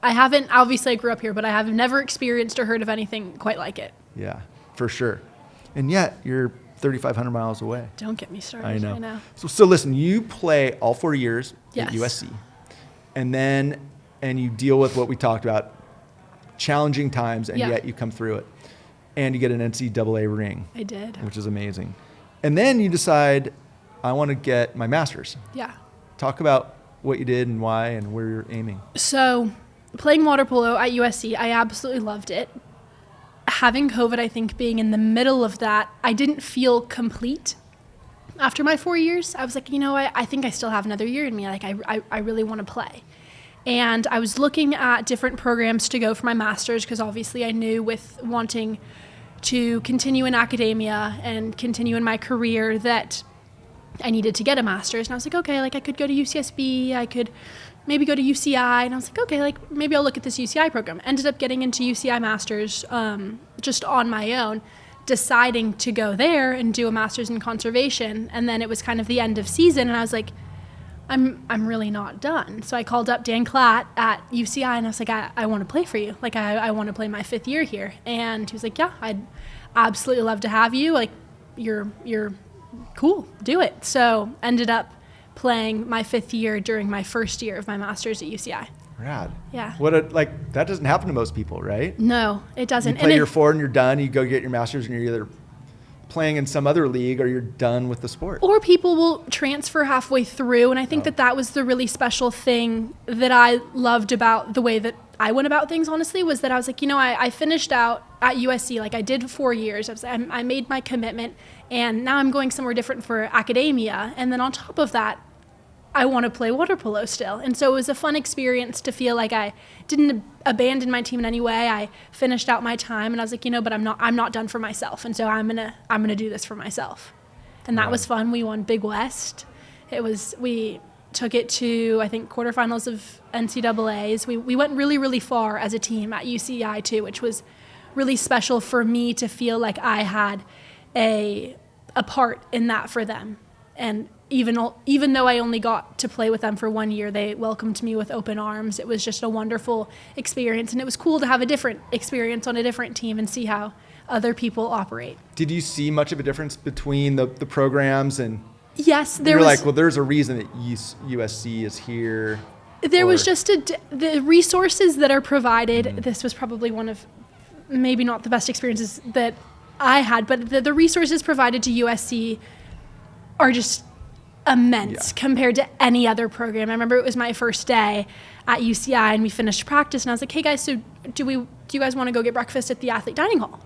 I haven't, obviously I grew up here, but I have never experienced or heard of anything quite like it. Yeah, for sure. And yet you're 3,500 miles away. Don't get me started. I know. So listen, you play all 4 years at Yes. USC and you deal with what we talked about, challenging times, and Yeah. yet you come through it. And you get an NCAA ring. I did. Which is amazing. And then you decide, I want to get my master's. Yeah. Talk about what you did and why and where you're aiming. So playing water polo at USC, I absolutely loved it. Having COVID, I think being in the middle of that, I didn't feel complete. After my 4 years, I was like, I think I still have another year in me. Like, I really want to play. And I was looking at different programs to go for my master's because obviously I knew with wanting to continue in academia and continue in my career that I needed to get a master's. And I was like, okay, like I could go to UCSB, I could maybe go to UCI. And I was like, okay, like maybe I'll look at this UCI program. Ended up getting into UCI Masters just on my own, deciding to go there and do a master's in conservation. And then it was kind of the end of season and I was like, I'm really not done. So I called up Dan Klatt at UCI and I was like, I want to play for you. Like I want to play my 5th year here. And he was like, yeah, I'd absolutely love to have you. Like you're cool, do it. So ended up playing my 5th year during my first year of my master's at UCI. Rad. Yeah. That doesn't happen to most people, right? No, it doesn't. You play your 4 and you're done. You go get your master's and you're either playing in some other league or you're done with the sport. Or people will transfer halfway through. And I think that was the really special thing that I loved about the way that I went about things, honestly, was that I was like, I finished out at USC. Like I did 4 years. I made my commitment and now I'm going somewhere different for academia. And then on top of that, I want to play water polo still. And so it was a fun experience to feel like I didn't abandon my team in any way. I finished out my time and I was like, but I'm not done for myself. And so I'm going to do this for myself. And that was fun. We won Big West. We took it to, I think, quarterfinals of NCAAs. We went really, really far as a team at UCI too, which was really special for me to feel like I had a part in that for them. And even though I only got to play with them for 1 year, they welcomed me with open arms. It was just a wonderful experience. And it was cool to have a different experience on a different team and see how other people operate. Did you see much of a difference between the programs? And yes, there was. There's a reason that USC is here. There was just the resources that are provided. Mm-hmm. This was probably one of maybe not the best experiences that I had, but the resources provided to USC are just immense compared to any other program. I remember it was my first day at UCI and we finished practice and I was like, hey guys, so do you guys want to go get breakfast at the athlete dining hall?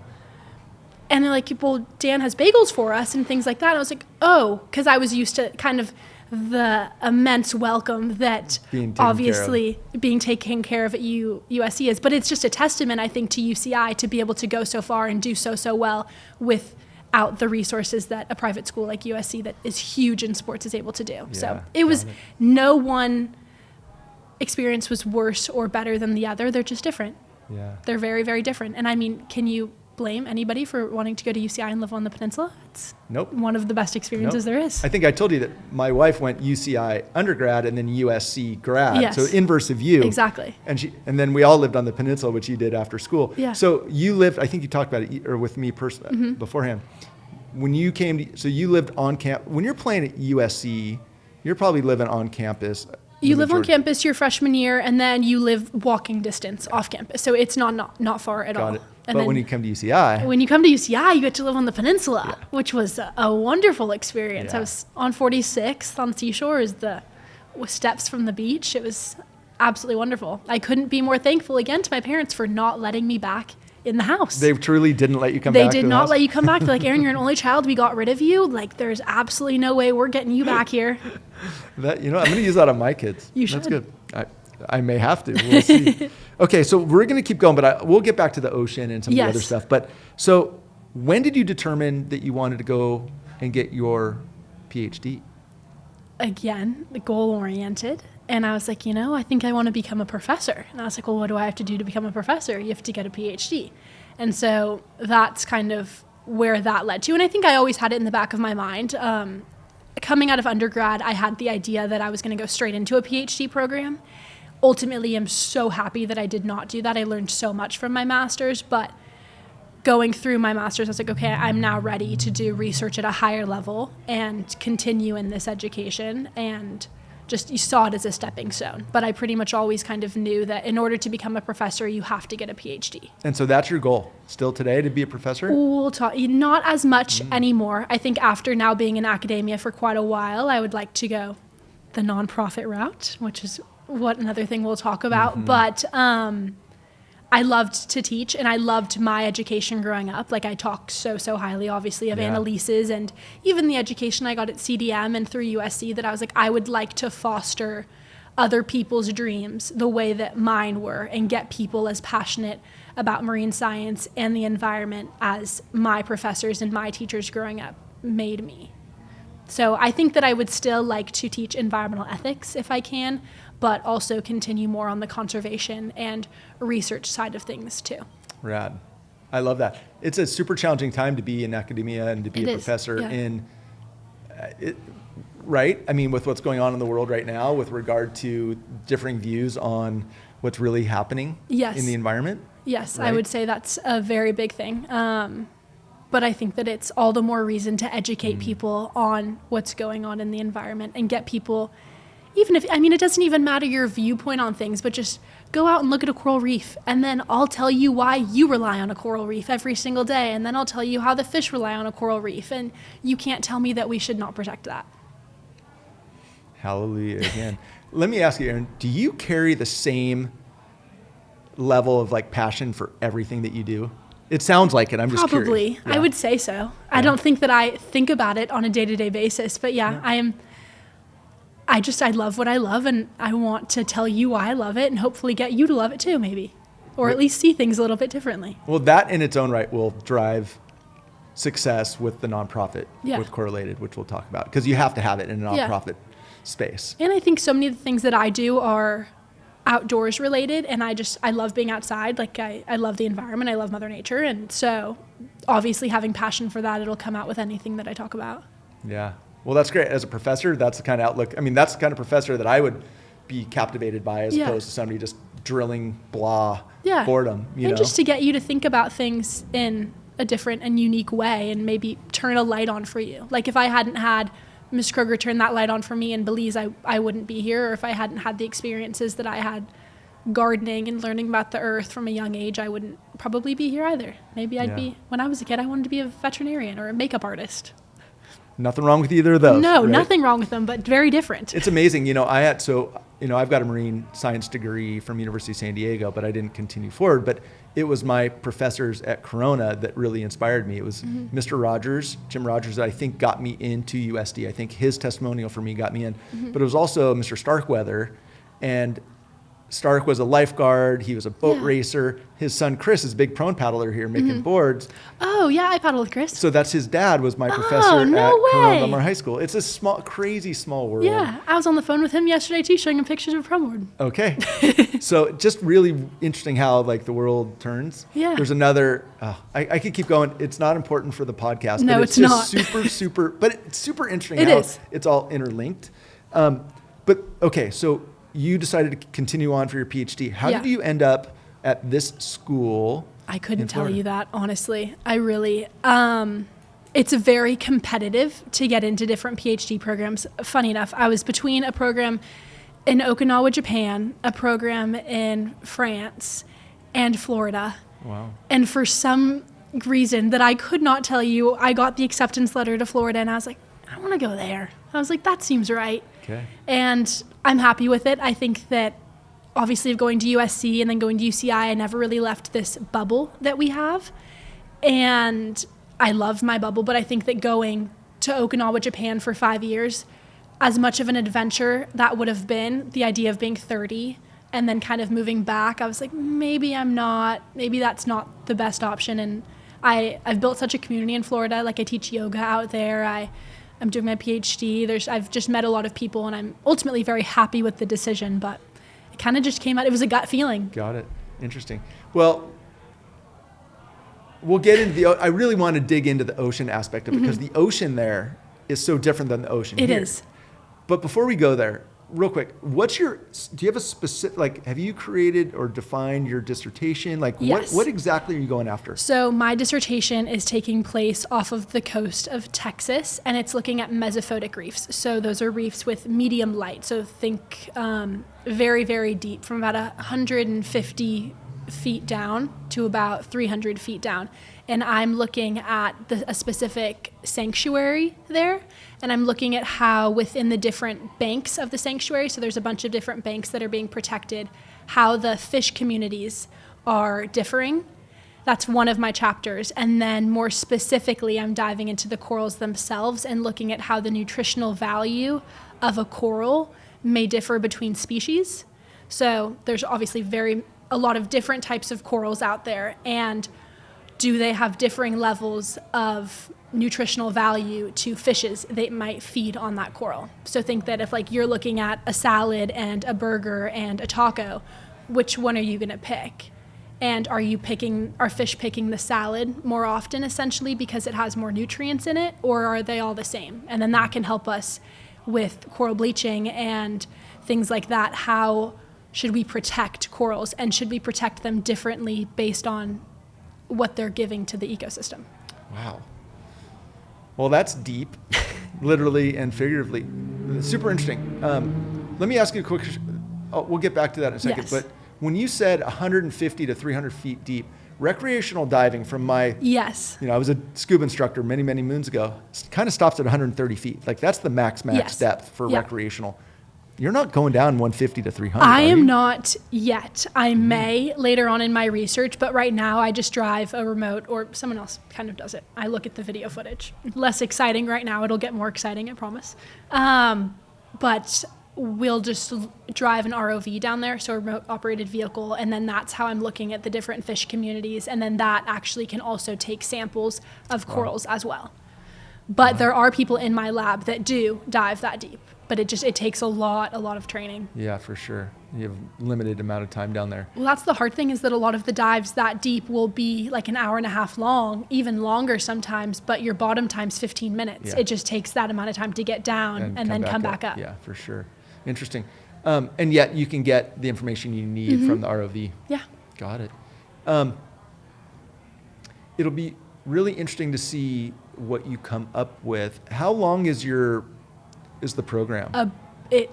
And they're like, well, Dan has bagels for us and things like that. And I was like, oh, because I was used to kind of the immense welcome that obviously being taken care of at USC is. But it's just a testament, I think, to UCI to be able to go so far and do so well without the resources that a private school like USC that is huge in sports is able to do. Yeah, so it was no one experience was worse or better than the other. They're just different. Yeah. They're very, very different. And I mean, can you blame anybody for wanting to go to UCI and live on the peninsula? It's one of the best experiences there is. I think I told you that my wife went UCI undergrad and then USC grad. Yes. So inverse of you. Exactly. And then we all lived on the peninsula, which you did after school. Yeah. So you lived, I think you talked about it, or with me personally beforehand. When you came so you lived on campus. When you're playing at USC, you're probably living on campus. You live on campus your freshman year, and then you live walking distance off campus. So it's not far at all. Got it. But when you come to UCI. When you come to UCI, you get to live on the peninsula, which was a wonderful experience. Yeah. I was on 46th on Seashore, with steps from the beach. It was absolutely wonderful. I couldn't be more thankful again to my parents for not letting me back in the house. They truly didn't let you come back to the house? They did not let you come back. They're like, Erin, you're an only child. We got rid of you. Like, there's absolutely no way we're getting you back here. I'm going to use that on my kids. You should. That's good. I may have to. We'll see. Okay, so we're going to keep going, but we'll get back to the ocean and some of the other stuff. But so when did you determine that you wanted to go and get your PhD? Again, goal-oriented. And I was like, I think I want to become a professor. And I was like, well, what do I have to do to become a professor? You have to get a PhD. And so that's kind of where that led to. And I think I always had it in the back of my mind. Coming out of undergrad, I had the idea that I was going to go straight into a PhD program. Ultimately, I'm so happy that I did not do that. I learned so much from my master's, but going through my master's, I was like, okay, I'm now ready to do research at a higher level and continue in this education and just you saw it as a stepping stone. But I pretty much always kind of knew that in order to become a professor, you have to get a PhD. And so that's your goal still today, to be a professor? We'll talk, not as much anymore. I think after now being in academia for quite a while, I would like to go the nonprofit route, which is what another thing we'll talk about. But I loved to teach, and I loved my education growing up. Like, I talk so highly, obviously, of Annalise's and even the education I got at CDM and through USC, that I was like, I would like to foster other people's dreams the way that mine were and get people as passionate about marine science and the environment as my professors and my teachers growing up made me. So I think that I would still like to teach environmental ethics if I can, but also continue more on the conservation and research side of things too. Rad. I love that. It's a super challenging time to be in academia and to be a professor in right? I mean, with what's going on in the world right now with regard to differing views on what's really happening in the environment. Yes, right? I would say that's a very big thing. But I think that it's all the more reason to educate people on what's going on in the environment and get people, even if, I mean, it doesn't even matter your viewpoint on things, but just go out and look at a coral reef, and then I'll tell you why you rely on a coral reef every single day, and then I'll tell you how the fish rely on a coral reef, and you can't tell me that we should not protect that. Hallelujah again. Let me ask you, Erin, do you carry the same level of like passion for everything that you do? It sounds like it. I'm just curious. Probably. Yeah. I would say so. Yeah. I don't think that I think about it on a day-to-day basis, but I love what I love, and I want to tell you why I love it and hopefully get you to love it too, maybe, or at least see things a little bit differently. Well, that in its own right will drive success with the nonprofit, with Coralated, which we'll talk about, because you have to have it in a nonprofit space. And I think so many of the things that I do are outdoors related, and I love being outside. Like, I love the environment, I love Mother Nature, and so obviously having passion for that, it'll come out with anything that I talk about. Yeah. Well, that's great. As a professor, that's the kind of outlook. I mean, that's the kind of professor that I would be captivated by, as opposed to somebody just drilling boredom. And just to get you to think about things in a different and unique way and maybe turn a light on for you. Like, if I hadn't had Ms. Kroger turn that light on for me in Belize, I wouldn't be here. Or if I hadn't had the experiences that I had gardening and learning about the earth from a young age, I wouldn't probably be here either. Maybe I'd be, when I was a kid, I wanted to be a veterinarian or a makeup artist. Nothing wrong with either of those. No, right? Nothing wrong with them, but very different. It's amazing. I've got a marine science degree from University of San Diego, but I didn't continue forward. But it was my professors at Corona that really inspired me. It was Mr. Rogers, Jim Rogers, that I think got me into USD. I think his testimonial for me got me in. But it was also Mr. Starkweather, and Stark was a lifeguard. He was a boat racer. His son, Chris, is a big prone paddler here making boards. Oh, yeah, I paddle with Chris. So that's his dad was my professor at Corona High School. It's a crazy small world. Yeah, I was on the phone with him yesterday, too, showing him pictures of a prone board. Okay. So just really interesting how, like, the world turns. Yeah. There's another, I could keep going. It's not important for the podcast. No, but it's not. super, but it's super interesting It how is. It's all interlinked. But, okay, so you decided to continue on for your PhD. How did you end up at this school? I couldn't tell you that, honestly. I really, it's very competitive to get into different PhD programs. Funny enough, I was between a program in Okinawa, Japan, a program in France, and Florida. Wow. And for some reason that I could not tell you, I got the acceptance letter to Florida, and I was like, I want to go there. I was like, that seems right. Okay. And I'm happy with it. I think that obviously of going to USC and then going to UCI, I never really left this bubble that we have. And I love my bubble, but I think that going to Okinawa, Japan for 5 years, as much of an adventure that would have been, the idea of being 30 and then kind of moving back, I was like, maybe that's not the best option. And I've built such a community in Florida. Like, I teach yoga out there. I'm doing my PhD. I've just met a lot of people, and I'm ultimately very happy with the decision, but it kind of just came out. It was a gut feeling. Got it. Interesting. Well, we'll get into I really want to dig into the ocean aspect of it, because the ocean there is so different than the ocean here. It is. But before we go there, real quick, do you have a specific, like, have you created or defined your dissertation? Like, Yes. what exactly are you going after? So my dissertation is taking place off of the coast of Texas, and it's looking at mesophotic reefs. So those are reefs with medium light. So think very, very deep, from about 150 feet down to about 300 feet down. And I'm looking at a specific sanctuary there, and I'm looking at how within the different banks of the sanctuary, so there's a bunch of different banks that are being protected, how the fish communities are differing. That's one of my chapters. And then more specifically, I'm diving into the corals themselves and looking at how the nutritional value of a coral may differ between species. So there's obviously a lot of different types of corals out there, and do they have differing levels of nutritional value to fishes that might feed on that coral? So think that if like you're looking at a salad and a burger and a taco, which one are you going to pick? And are fish picking the salad more often essentially because it has more nutrients in it, or are they all the same? And then that can help us with coral bleaching and things like that. How should we protect corals, and should we protect them differently based on what they're giving to the ecosystem? Wow. Well, that's deep, literally and figuratively. Super interesting. Let me ask you a quick, we'll get back to that in a second, Yes. but when you said 150 to 300 feet deep, recreational diving from my, Yes. I was a scuba instructor many, many moons ago, kind of stops at 130 feet. Like that's the max Yes. depth for Yeah. recreational. You're not going down 150 to 300. I are am you? not yet. I may later on in my research, but right now I just drive a remote, or someone else kind of does it. I look at the video footage. Less exciting right now. It'll get more exciting, I promise. But we'll just drive an ROV down there, so a remote operated vehicle, and then that's how I'm looking at the different fish communities, and then that actually can also take samples of corals as well. But there are people in my lab that do dive that deep, but it takes a lot of training. Yeah, for sure. You have limited amount of time down there. Well, that's the hard thing, is that a lot of the dives that deep will be like an hour and a half long, even longer sometimes, but your bottom time's 15 minutes. Yeah. It just takes that amount of time to get down and then come back up. Yeah, for sure. Interesting. And yet you can get the information you need from the ROV. Yeah. Got it. It'll be really interesting to see what you come up with. How long is the program?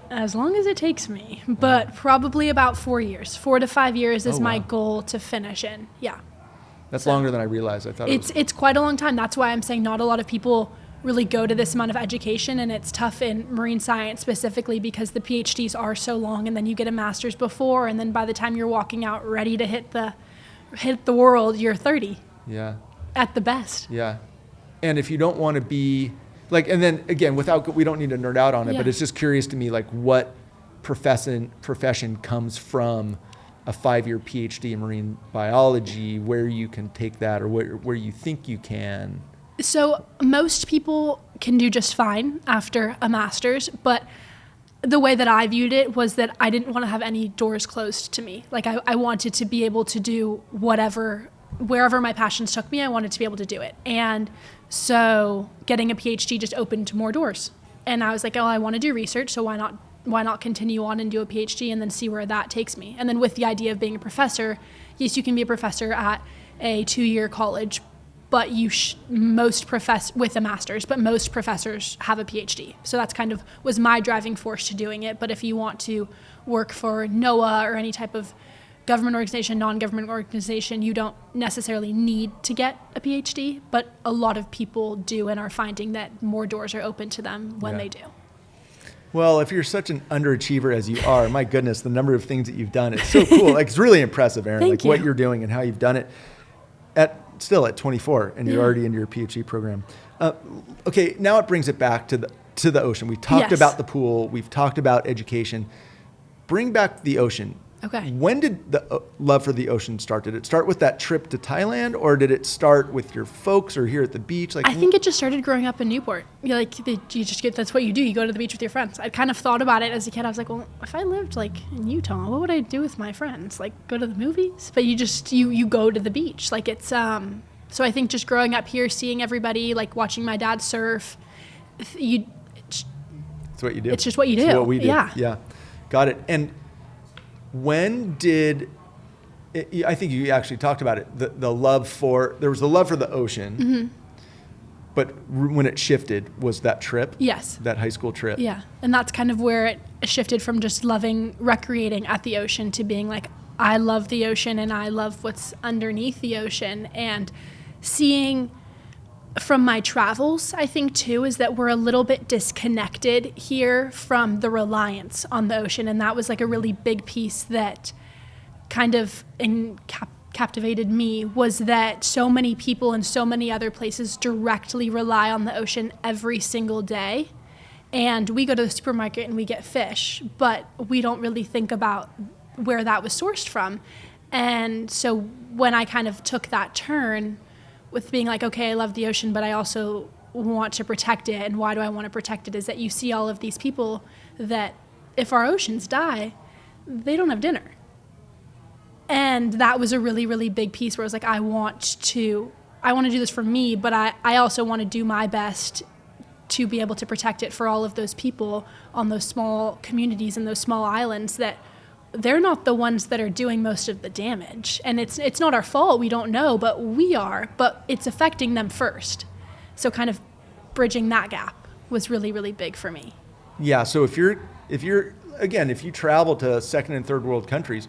As long as it takes me, but probably about 4 years. 4 to 5 years is my wow. goal to finish in. Yeah. That's longer than I realized. I thought It's quite a long time. That's why I'm saying not a lot of people really go to this amount of education, and it's tough in marine science specifically because the PhDs are so long, and then you get a master's before, and then by the time you're walking out ready to hit the world, you're 30. Yeah. At the best. Yeah. And if you don't want to be like, and then again, we don't need to nerd out on it, Yeah. but it's just curious to me, like what profession comes from a 5-year PhD in marine biology, where you can take that, or where you think you can. So most people can do just fine after a master's, but the way that I viewed it was that I didn't want to have any doors closed to me. Like I wanted to be able to do wherever my passions took me, I wanted to be able to do it. And so getting a PhD just opened more doors. And I was like, oh, I want to do research, so why not continue on and do a PhD and then see where that takes me? And then with the idea of being a professor, yes, you can be a professor at a 2-year college, but most with a master's, but most professors have a PhD. So that's kind of was my driving force to doing it. But if you want to work for NOAA or any type of government organization, non-government organization, you don't necessarily need to get a PhD, but a lot of people do and are finding that more doors are open to them when they do. Well, if you're such an underachiever as you are, my goodness, the number of things that you've done, it's so cool. Like, it's really impressive, Erin, Thank what you. you're doing and how you've done it still at 24, and you're already in your PhD program. Okay, now it brings it back to the ocean. We talked Yes. about the pool. We've talked about education. Bring back the ocean. Okay. When did the love for the ocean start? Did it start with that trip to Thailand, or did it start with your folks or here at the beach? Like, I think it just started growing up in Newport. That's what you do. You go to the beach with your friends. I kind of thought about it as a kid. I was like, well, if I lived like in Utah, what would I do with my friends? Like go to the movies? But you go to the beach. Like it's, so I think just growing up here, seeing everybody, like watching my dad surf, it's It's what you do. It's just what you do. It's what we do. Yeah. Yeah. Got it. And when did, I think you actually talked about it, there was the love for the ocean, Mm-hmm. but when it shifted was that trip? Yes. That high school trip? Yeah. And that's kind of where it shifted from just loving recreating at the ocean to being like, I love the ocean and I love what's underneath the ocean. And seeing from my travels, I think too, is that we're a little bit disconnected here from the reliance on the ocean. And that was like a really big piece that kind of captivated me, was that so many people in so many other places directly rely on the ocean every single day. And we go to the supermarket and we get fish, but we don't really think about where that was sourced from. And so when I kind of took that turn with being like, okay, I love the ocean, but I also want to protect it. And why do I want to protect it? Is that you see all of these people that if our oceans die, they don't have dinner. And that was a really, really big piece where I was like, I want to do this for me, but I also want to do my best to be able to protect it for all of those people on those small communities and those small islands that they're not the ones that are doing most of the damage. And it's not our fault, we don't know, but we are, but it's affecting them first. So kind of bridging that gap was really, really big for me. Yeah, so if you travel to second and third world countries,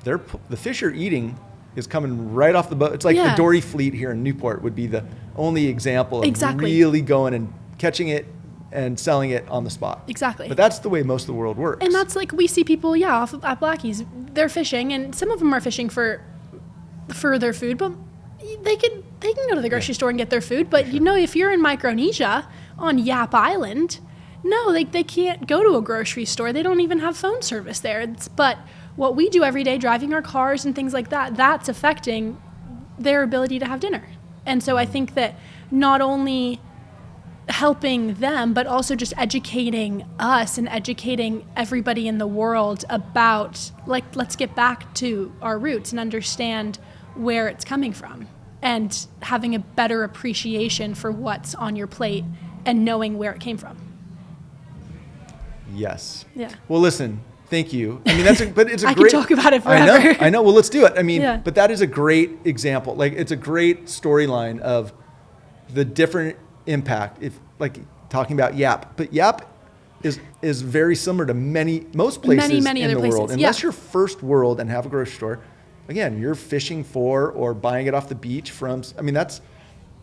the fish you're eating is coming right off the boat. It's like the Dory fleet here in Newport would be the only example of really going and catching it and selling it on the spot. Exactly. But that's the way most of the world works. And that's like, we see people, off at Blackie's, they're fishing, and some of them are fishing for their food, but they can go to the grocery store and get their food. But if you're in Micronesia on Yap Island, no, they can't go to a grocery store. They don't even have phone service there. But what we do every day, driving our cars and things like that, that's affecting their ability to have dinner. And so I think that not only helping them, but also just educating us and educating everybody in the world about, like, let's get back to our roots and understand where it's coming from, and having a better appreciation for what's on your plate and knowing where it came from. Yes. Yeah. Well, listen, thank you. I mean, it's a I great. could talk about it forever. I know. Well, let's do it. I mean, Yeah. But that is a great example. Like, it's a great storyline of the different impact. If, like, talking about Yap, but Yap is very similar to most places many in other the places. world. Unless you're first world and have a grocery store, again, you're fishing for or buying it off the beach from. I mean,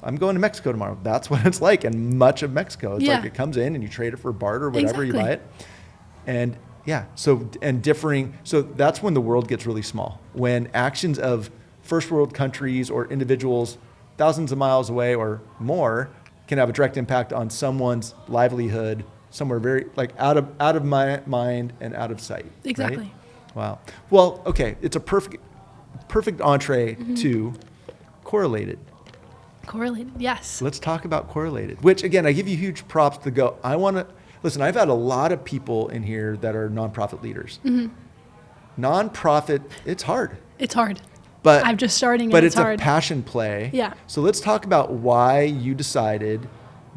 I'm going to Mexico tomorrow. That's what it's like in much of Mexico. It's like it comes in and you trade it for barter or whatever, you buy it. And so that's when the world gets really small. When actions of first world countries or individuals thousands of miles away or more can have a direct impact on someone's livelihood somewhere very, like, out of my mind and out of sight. Exactly. Right? Wow. Well, okay. It's a perfect entree to Coralated. Correlated, yes. Let's talk about Coralated, which, again, I give you huge props to go. Listen, I've had a lot of people in here that are nonprofit leaders. Nonprofit, it's hard. It's hard. But I'm just starting, but and it's hard. a passion play. Yeah. So let's talk about why you decided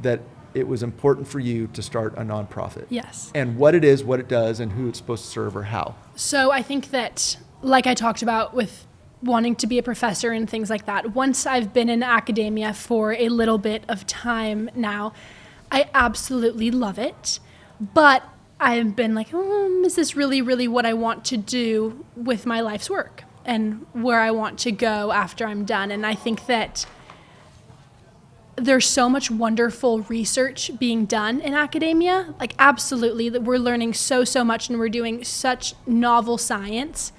that it was important for you to start a nonprofit. Yes. And what it is, what it does, and who it's supposed to serve or how. So I think that, like I talked about with wanting to be a professor and things like that, once I've been in academia for a little bit of time now, I absolutely love it. But I've been like, is this really, really what I want to do with my life's work and where I want to go after I'm done? And I think that there's so much wonderful research being done in academia. Like, absolutely, that we're learning so much and we're doing such novel science.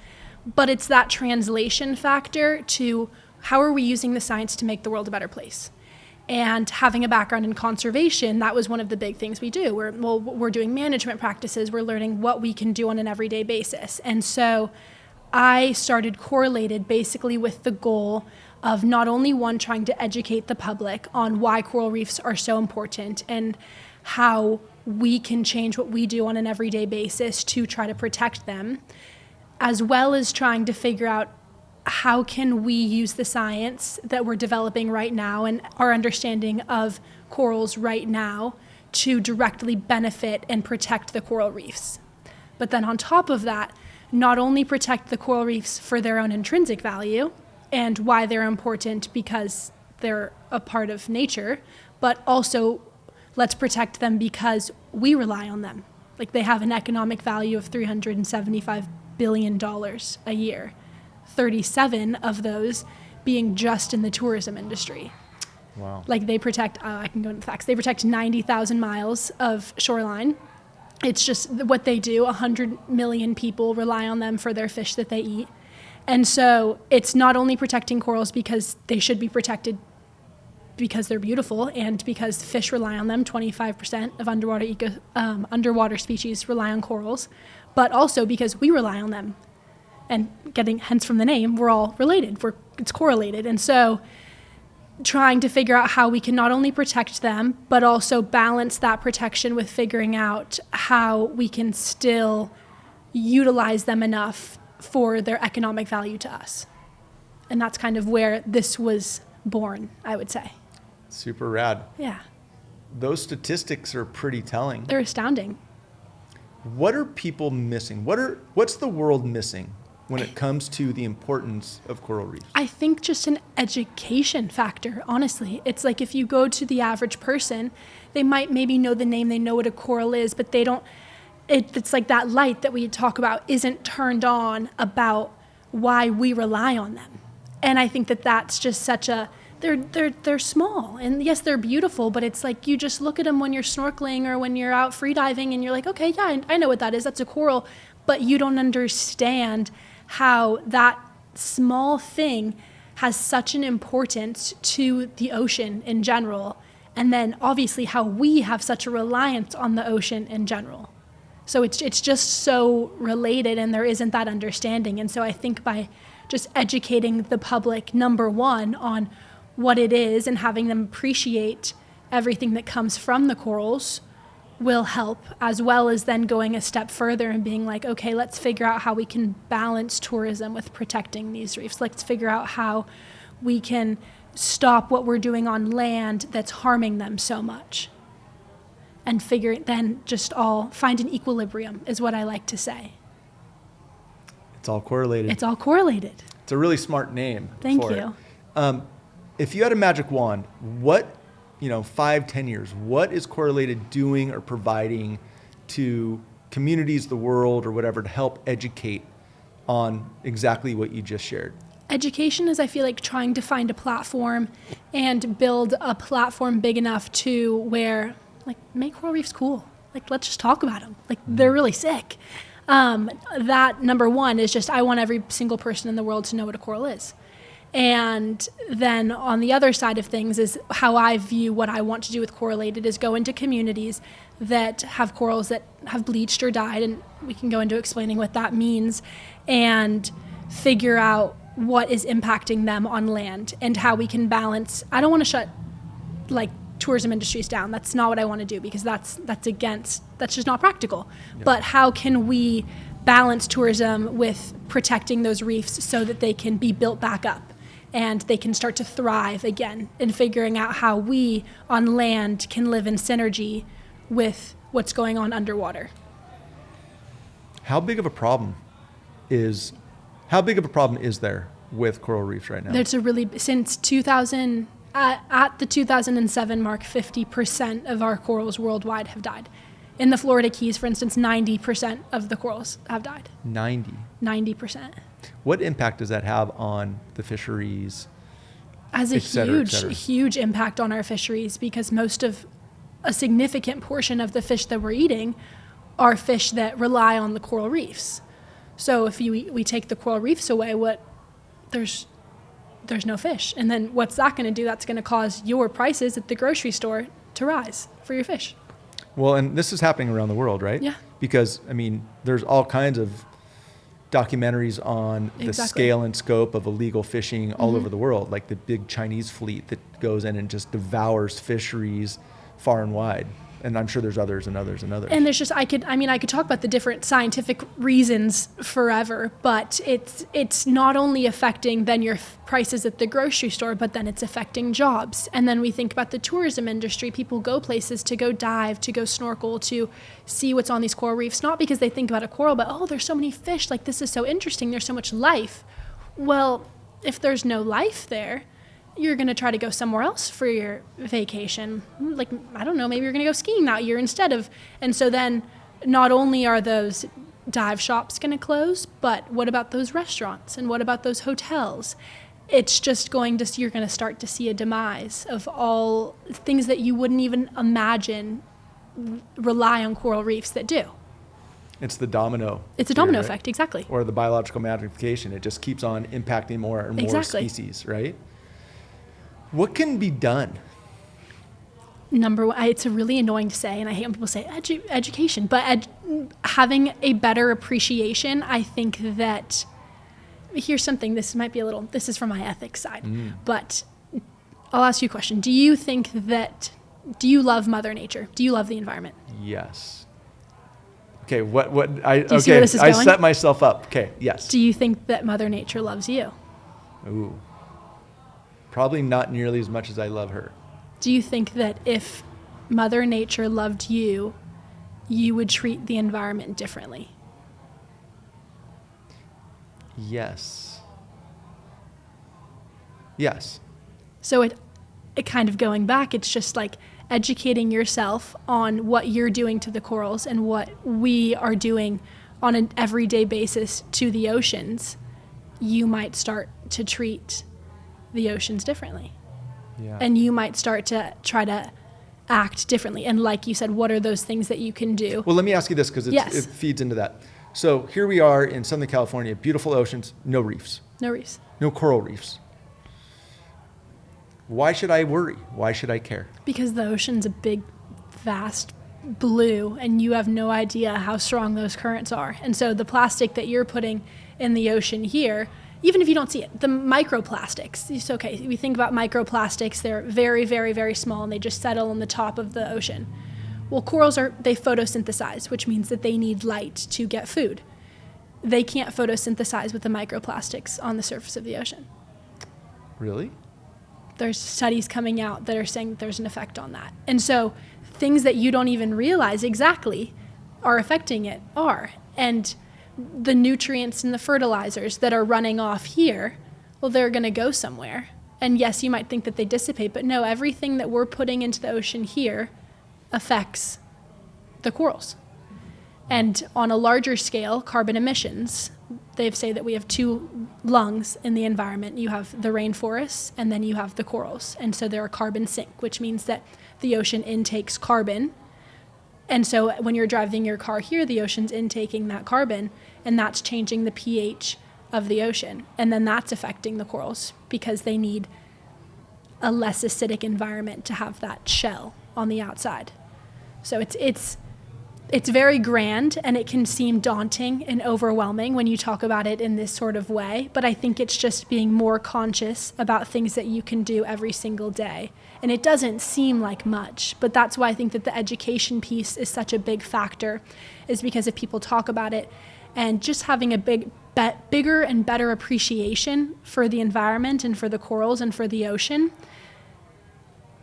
But it's that translation factor to how are we using the science to make the world a better place? And having a background in conservation, that was one of the big things we do. We're doing management practices. We're learning what we can do on an everyday basis. And so I started Coralated basically with the goal of not only trying to educate the public on why coral reefs are so important and how we can change what we do on an everyday basis to try to protect them, as well as trying to figure out how can we use the science that we're developing right now and our understanding of corals right now to directly benefit and protect the coral reefs. But then on top of that, not only protect the coral reefs for their own intrinsic value and why they're important because they're a part of nature, but also let's protect them because we rely on them. Like, they have an economic value of $375 billion a year, 37 of those being just in the tourism industry. Wow. Like, they protect, I can go into the facts, they protect 90,000 miles of shoreline. It's just what they do. 100 million people rely on them for their fish that they eat. And so it's not only protecting corals because they should be protected because they're beautiful and because fish rely on them. 25% of underwater species rely on corals, but also because we rely on them. And hence from the name, we're all related. It's correlated. And so trying to figure out how we can not only protect them, but also balance that protection with figuring out how we can still utilize them enough for their economic value to us. And that's kind of where this was born, I would say. Super rad. Yeah. Those statistics are pretty telling. They're astounding. What are people missing? What's the world missing when it comes to the importance of coral reefs? I think just an education factor, honestly. It's like if you go to the average person, they might maybe know the name, they know what a coral is, but they don't, it's like that light that we talk about isn't turned on about why we rely on them. And I think that that's just such a, they're small, and yes, they're beautiful, but it's like you just look at them when you're snorkeling or when you're out free diving and you're like, okay, yeah, I know what that is, that's a coral, but you don't understand how that small thing has such an importance to the ocean in general, and then obviously how we have such a reliance on the ocean in general. So it's just so related, and there isn't that understanding. And so I think by just educating the public, number one, on what it is and having them appreciate everything that comes from the corals will help, as well as then going a step further and being like, okay, let's figure out how we can balance tourism with protecting these reefs. Let's figure out how we can stop what we're doing on land that's harming them so much. And then just all find an equilibrium is what I like to say. It's all correlated. It's all correlated. It's a really smart name. Thank for you. It. If you had a magic wand, what, 5-10 years, what is Coralated doing or providing to communities, the world, or whatever, to help educate on exactly what you just shared? Education is, I feel like, trying to find a platform and build a platform big enough to where, like, make coral reefs cool. Like, let's just talk about them. Like, they're really sick. That, number one, is just I want every single person in the world to know what a coral is. And then on the other side of things is how I view what I want to do with Coralated is go into communities that have corals that have bleached or died, and we can go into explaining what that means, and figure out what is impacting them on land and how we can balance. I don't want to shut tourism industries down. That's not what I want to do, because that's just not practical. Yep. But how can we balance tourism with protecting those reefs so that they can be built back up and they can start to thrive again, and figuring out how we on land can live in synergy with what's going on underwater. How big of a problem is there with coral reefs right now? Since 2000, at the 2007 mark, 50% of our corals worldwide have died. In the Florida Keys, for instance, 90% of the corals have died. 90%. What impact does that have on the fisheries? Has a huge impact on our fisheries, because a significant portion of the fish that we're eating are fish that rely on the coral reefs. So if we take the coral reefs away, there's no fish. And then what's that going to do? That's going to cause your prices at the grocery store to rise for your fish. Well, and this is happening around the world, right? Yeah. Because, there's all kinds of documentaries on the scale and scope of illegal fishing all over the world, like the big Chinese fleet that goes in and just devours fisheries far and wide. And I'm sure there's others and others and others. And there's just, I could talk about the different scientific reasons forever, but it's not only affecting then your prices at the grocery store, but then it's affecting jobs. And then we think about the tourism industry. People go places to go dive, to go snorkel, to see what's on these coral reefs, not because they think about a coral, but, oh, there's so many fish, like this is so interesting, there's so much life. Well, if there's no life there, you're going to try to go somewhere else for your vacation. Like, I don't know, maybe you're going to go skiing that year instead of, and so then not only are those dive shops going to close, but what about those restaurants and what about those hotels? It's just you're going to start to see a demise of all things that you wouldn't even imagine rely on coral reefs that do. It's the domino. It's a domino effect, exactly. Or the biological magnification. It just keeps on impacting more and more species, right? What can be done? Number one, it's really annoying to say, and I hate when people say education, but having a better appreciation, I think that, here's something, this is from my ethics side, but I'll ask you a question. Do you you love Mother Nature? Do you love the environment? Yes. Okay, see where this is I going? set myself up. Okay, yes. Do you think that Mother Nature loves you? Ooh. Probably not nearly as much as I love her. Do you think that if Mother Nature loved you, you would treat the environment differently? Yes. Yes. So it kind of going back, it's just like educating yourself on what you're doing to the corals and what we are doing on an everyday basis to the oceans. You might start to treat the oceans differently. Yeah. And you might start to try to act differently. And like you said, what are those things that you can do? Well, let me ask you this, because it feeds into that. So here we are in Southern California, beautiful oceans, no reefs. No reefs. No coral reefs. Why should I worry? Why should I care? Because the ocean's a big, vast blue, and you have no idea how strong those currents are. And so the plastic that you're putting in the ocean here, even if you don't see it, the microplastics, it's okay. We think about microplastics, they're very, very, very small, and they just settle on the top of the ocean. Well, corals they photosynthesize, which means that they need light to get food. They can't photosynthesize with the microplastics on the surface of the ocean. Really? There's studies coming out that are saying that there's an effect on that. And so things that you don't even realize exactly are affecting it are. And the nutrients and the fertilizers that are running off here, well, they're going to go somewhere. And yes, you might think that they dissipate, but no, everything that we're putting into the ocean here affects the corals. And on a larger scale, carbon emissions, they say that we have two lungs in the environment. You have the rainforests, and then you have the corals. And so they're a carbon sink, which means that the ocean intakes carbon. And so when you're driving your car here, the ocean's intaking that carbon, and that's changing the pH of the ocean. And then that's affecting the corals because they need a less acidic environment to have that shell on the outside. So it's very grand, and it can seem daunting and overwhelming when you talk about it in this sort of way, but I think it's just being more conscious about things that you can do every single day. And it doesn't seem like much, but that's why I think that the education piece is such a big factor, is because if people talk about it and just having a bigger and better appreciation for the environment and for the corals and for the ocean,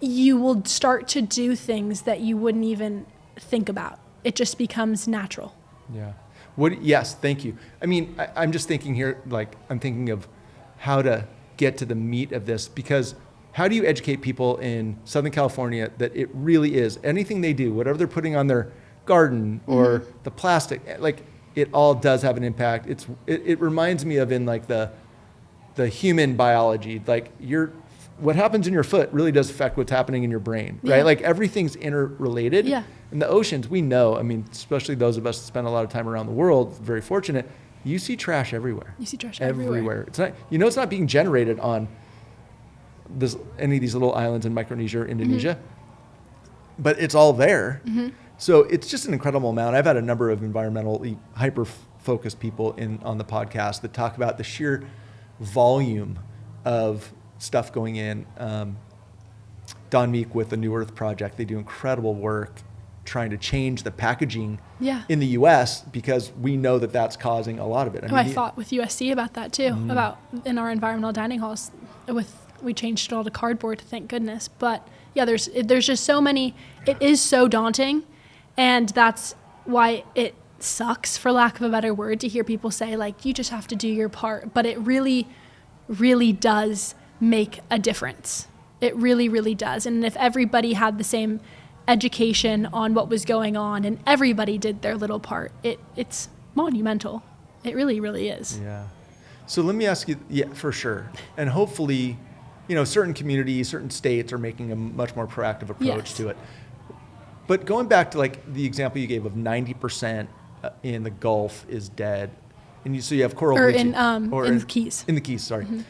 you will start to do things that you wouldn't even think about. It just becomes natural. Yeah. Yes, thank you. I mean, I'm just thinking here, like, I'm thinking of how to get to the meat of this, because how do you educate people in Southern California that it really is anything they do, whatever they're putting on their garden or the plastic, like, it all does have an impact. It reminds me of in like the human biology, like what happens in your foot really does affect what's happening in your brain, right? Yeah. Like everything's interrelated. Yeah. In the oceans, we know, I mean, especially those of us that spend a lot of time around the world, very fortunate, you see trash everywhere. You see trash everywhere. It's not, it's not being generated on any of these little islands in Micronesia or Indonesia, but it's all there. So it's just an incredible amount. I've had a number of environmentally hyper-focused people on the podcast that talk about the sheer volume of stuff going in. Don Meek with the New Earth Project, they do incredible work trying to change the packaging Yeah. in the U.S. because we know that that's causing a lot of it. I thought with USC about that too, about in our environmental dining halls. We changed it all to cardboard, thank goodness. But yeah, there's just so many. It is so daunting, and that's why it sucks, for lack of a better word, to hear people say like you just have to do your part. But it really, really does make a difference. It really, really does. And if everybody had the same education on what was going on and everybody did their little part, it's monumental. It really, really is. Yeah. So let me ask you, yeah, for sure. And hopefully, certain communities, certain states are making a much more proactive approach to it. But going back to like the example you gave of 90% in the Gulf is dead, and so you have coral bleaching. In the Keys. In the Keys, sorry. Mm-hmm.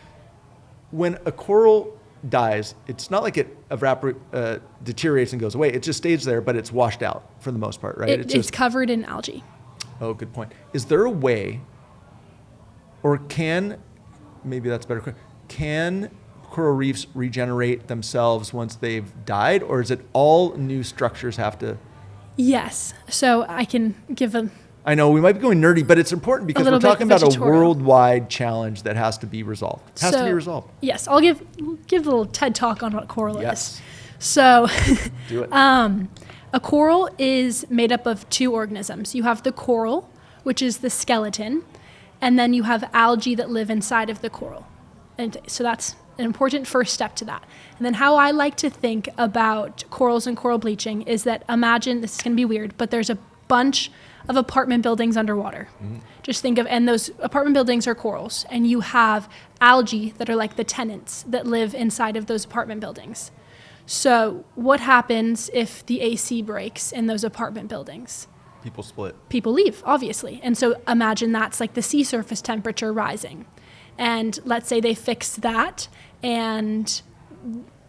When a coral dies, it's not like it deteriorates and goes away. It just stays there, but it's washed out for the most part, right? It's covered in algae. Oh, good point. Is there a way, or maybe that's better, can coral reefs regenerate themselves once they've died, or is it all new structures have to? Yes. So I can give I know we might be going nerdy, but it's important because we're talking about a worldwide challenge that has to be resolved. It has to be resolved. Yes, I'll give a little TED talk on what coral is. So do it. A coral is made up of two organisms. You have the coral, which is the skeleton, and then you have algae that live inside of the coral. And so that's an important first step to that. And then how I like to think about corals and coral bleaching is that imagine, this is going to be weird, but there's a bunch of apartment buildings underwater. Mm-hmm. Just think of, and those apartment buildings are corals, and you have algae that are like the tenants that live inside of those apartment buildings. So what happens if the AC breaks in those apartment buildings? People split. People leave, obviously. And so imagine that's like the sea surface temperature rising. And let's say they fix that and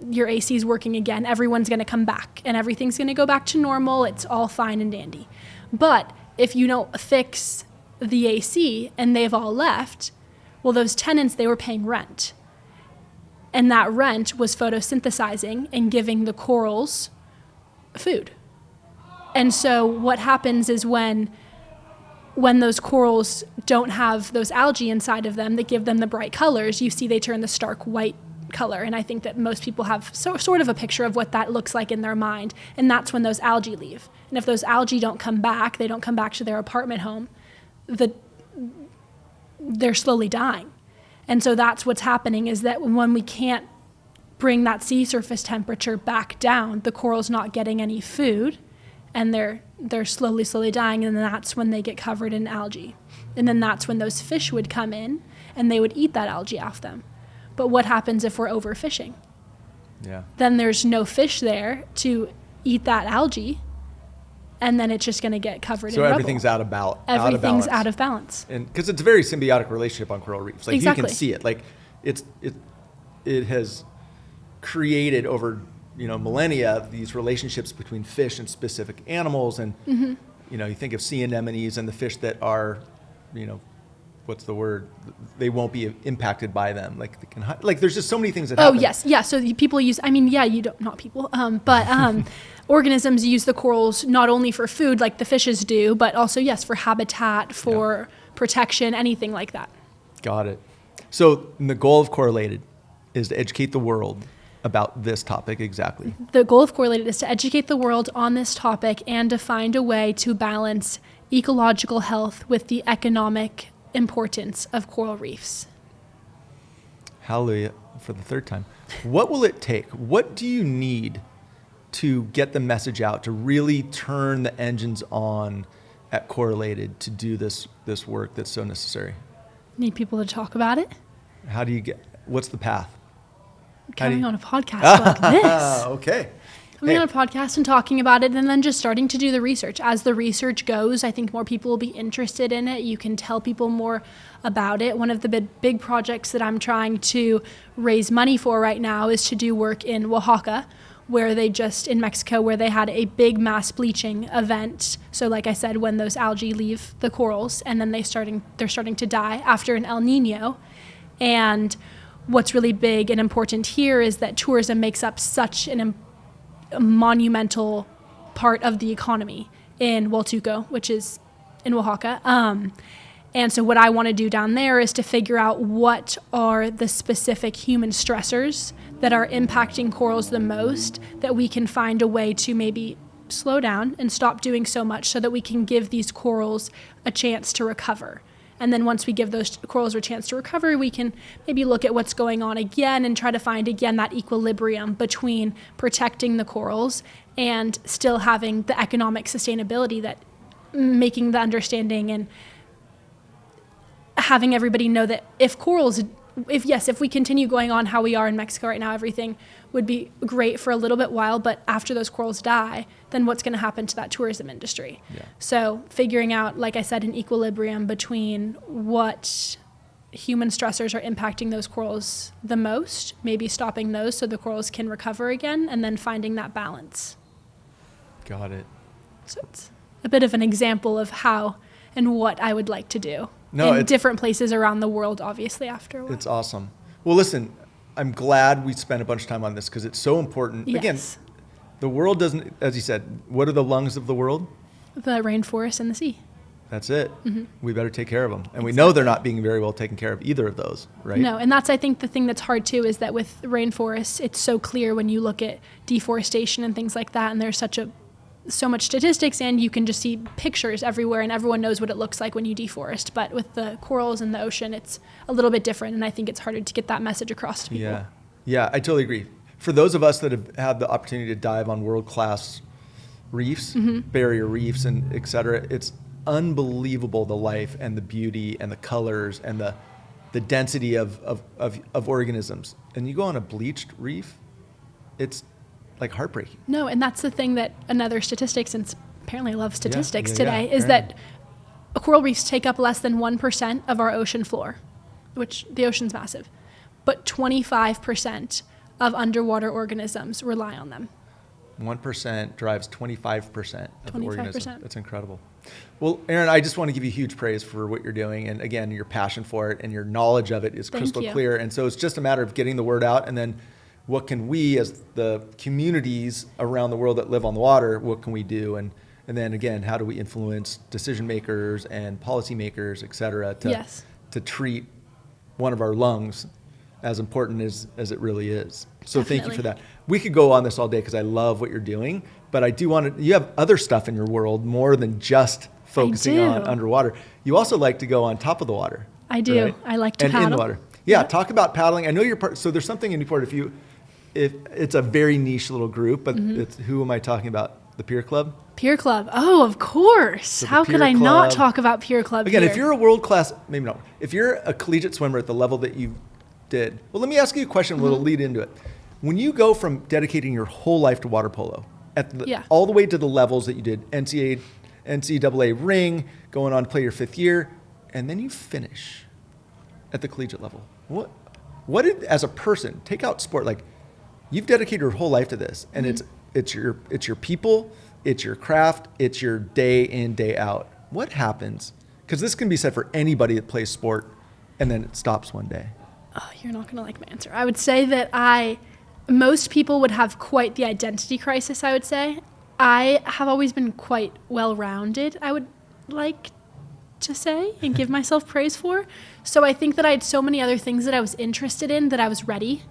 your AC is working again. Everyone's going to come back and everything's going to go back to normal. It's all fine and dandy. But if you don't fix the AC and they've all left, well, those tenants, they were paying rent. And that rent was photosynthesizing and giving the corals food. And so what happens is when those corals don't have those algae inside of them that give them the bright colors, you see they turn the stark white color. And I think that most people have sort of a picture of what that looks like in their mind. And that's when those algae leave. And if those algae don't come back, they don't come back to their apartment home, they're slowly dying. And so that's what's happening, is that when we can't bring that sea surface temperature back down, the coral's not getting any food, and they're slowly dying, and then that's when they get covered in algae. And then that's when those fish would come in, and they would eat that algae off them. But what happens if we're overfishing? Yeah. Then there's no fish there to eat that algae, and then it's just going to get covered in rubble. So everything's out of balance. Everything's out of balance. And because it's a very symbiotic relationship on coral reefs. Like exactly. You can see it. Like it has created over millennia these relationships between fish and specific animals. And you think of sea anemones and the fish that are, what's the word? They won't be impacted by them. Like they can, like there's just so many things that happen. Oh yes, yeah. So people use. I mean, yeah, you don't, not people, but organisms use the corals not only for food like the fishes do, but also yes for habitat, for protection, anything like that. Got it. So the goal of Coralated is to educate the world about this topic exactly. The goal of Coralated is to educate the world on this topic and to find a way to balance ecological health with the economic importance of coral reefs. Hallelujah for the third time. What will it take? What do you need to get the message out, to really turn the engines on at Coralated to do this work that's so necessary? Need people to talk about it? How do you what's the path? Coming on a podcast like this. Okay. Coming on a podcast and talking about it, and then just starting to do the research. As the research goes, I think more people will be interested in it. You can tell people more about it. One of the big projects that I'm trying to raise money for right now is to do work in Oaxaca, in Mexico, where they had a big mass bleaching event. So like I said, when those algae leave the corals, and then they're starting to die after an El Nino. And what's really big and important here is that tourism makes up such a monumental part of the economy in Hualtuco, which is in Oaxaca. And so what I want to do down there is to figure out what are the specific human stressors that are impacting corals the most, that we can find a way to maybe slow down and stop doing so much so that we can give these corals a chance to recover. And then once we give those corals a chance to recover, we can maybe look at what's going on again and try to find again that equilibrium between protecting the corals and still having the economic sustainability, that making the understanding and having everybody know that if we continue going on how we are in Mexico right now, everything would be great for a little bit while, but after those corals die, then what's going to happen to that tourism industry? Yeah. So figuring out, like I said, an equilibrium between what human stressors are impacting those corals the most, maybe stopping those so the corals can recover again, and then finding that balance. Got it. So it's a bit of an example of how and what I would like to do in different places around the world, obviously, after a while. It's awesome. Well, listen, I'm glad we spent a bunch of time on this because it's so important. Yes. Again, the world doesn't, as you said, what are the lungs of the world? The rainforest and the sea. That's it. Mm-hmm. We better take care of them. And we know they're not being very well taken care of, either of those, right? No, and that's, I think, the thing that's hard too, is that with rainforests, it's so clear when you look at deforestation and things like that, and there's so much statistics, and you can just see pictures everywhere, and everyone knows what it looks like when you deforest. But with the corals in the ocean, it's a little bit different, and I think it's harder to get that message across to people. Yeah, I totally agree. For those of us that have had the opportunity to dive on world-class reefs, barrier reefs, and et cetera, it's unbelievable, the life and the beauty and the colors and the density of organisms. And you go on a bleached reef, it's like heartbreaking. No, and that's the thing that another statistic, since apparently I love statistics today, is that coral reefs take up less than 1% of our ocean floor, which the ocean's massive, but 25% of underwater organisms rely on them. 1% drives 25% of the organism. 25%. That's incredible. Well, Erin, I just want to give you huge praise for what you're doing. And again, your passion for it and your knowledge of it is crystal clear. And so it's just a matter of getting the word out, and then what can we, as the communities around the world that live on the water, what can we do? And then again, how do we influence decision makers and policymakers, et cetera, to treat one of our lungs as important as it really is. So Definitely. Thank you for that. We could go on this all day because I love what you're doing, but I do want to, you have other stuff in your world more than just focusing on underwater. You also like to go on top of the water. I do. Right? I like to and paddle. in the water. Yeah, talk about paddling. I know you're part, so there's something in Newport, if it's a very niche little group, but it's, who am I talking about? The Pier Club? Pier Club. Oh, of course. So how could I not talk about Pier Club again, here? if you're a world-class, maybe not, if you're a collegiate swimmer at the level that you did, well, let me ask you a question that'll lead into it. When you go from dedicating your whole life to water polo, all the way to the levels that you did, NCAA ring, going on to play your 5th year, and then you finish at the collegiate level, what did, as a person, take out sport, like, you've dedicated your whole life to this, and it's your people, it's your craft, it's your day in, day out. What happens? Because this can be said for anybody that plays sport, and then it stops one day. Oh, you're not going to like my answer. I would say that most people would have quite the identity crisis, I would say. I have always been quite well-rounded, I would like to say, and give myself praise for. So I think that I had so many other things that I was interested in that I was ready.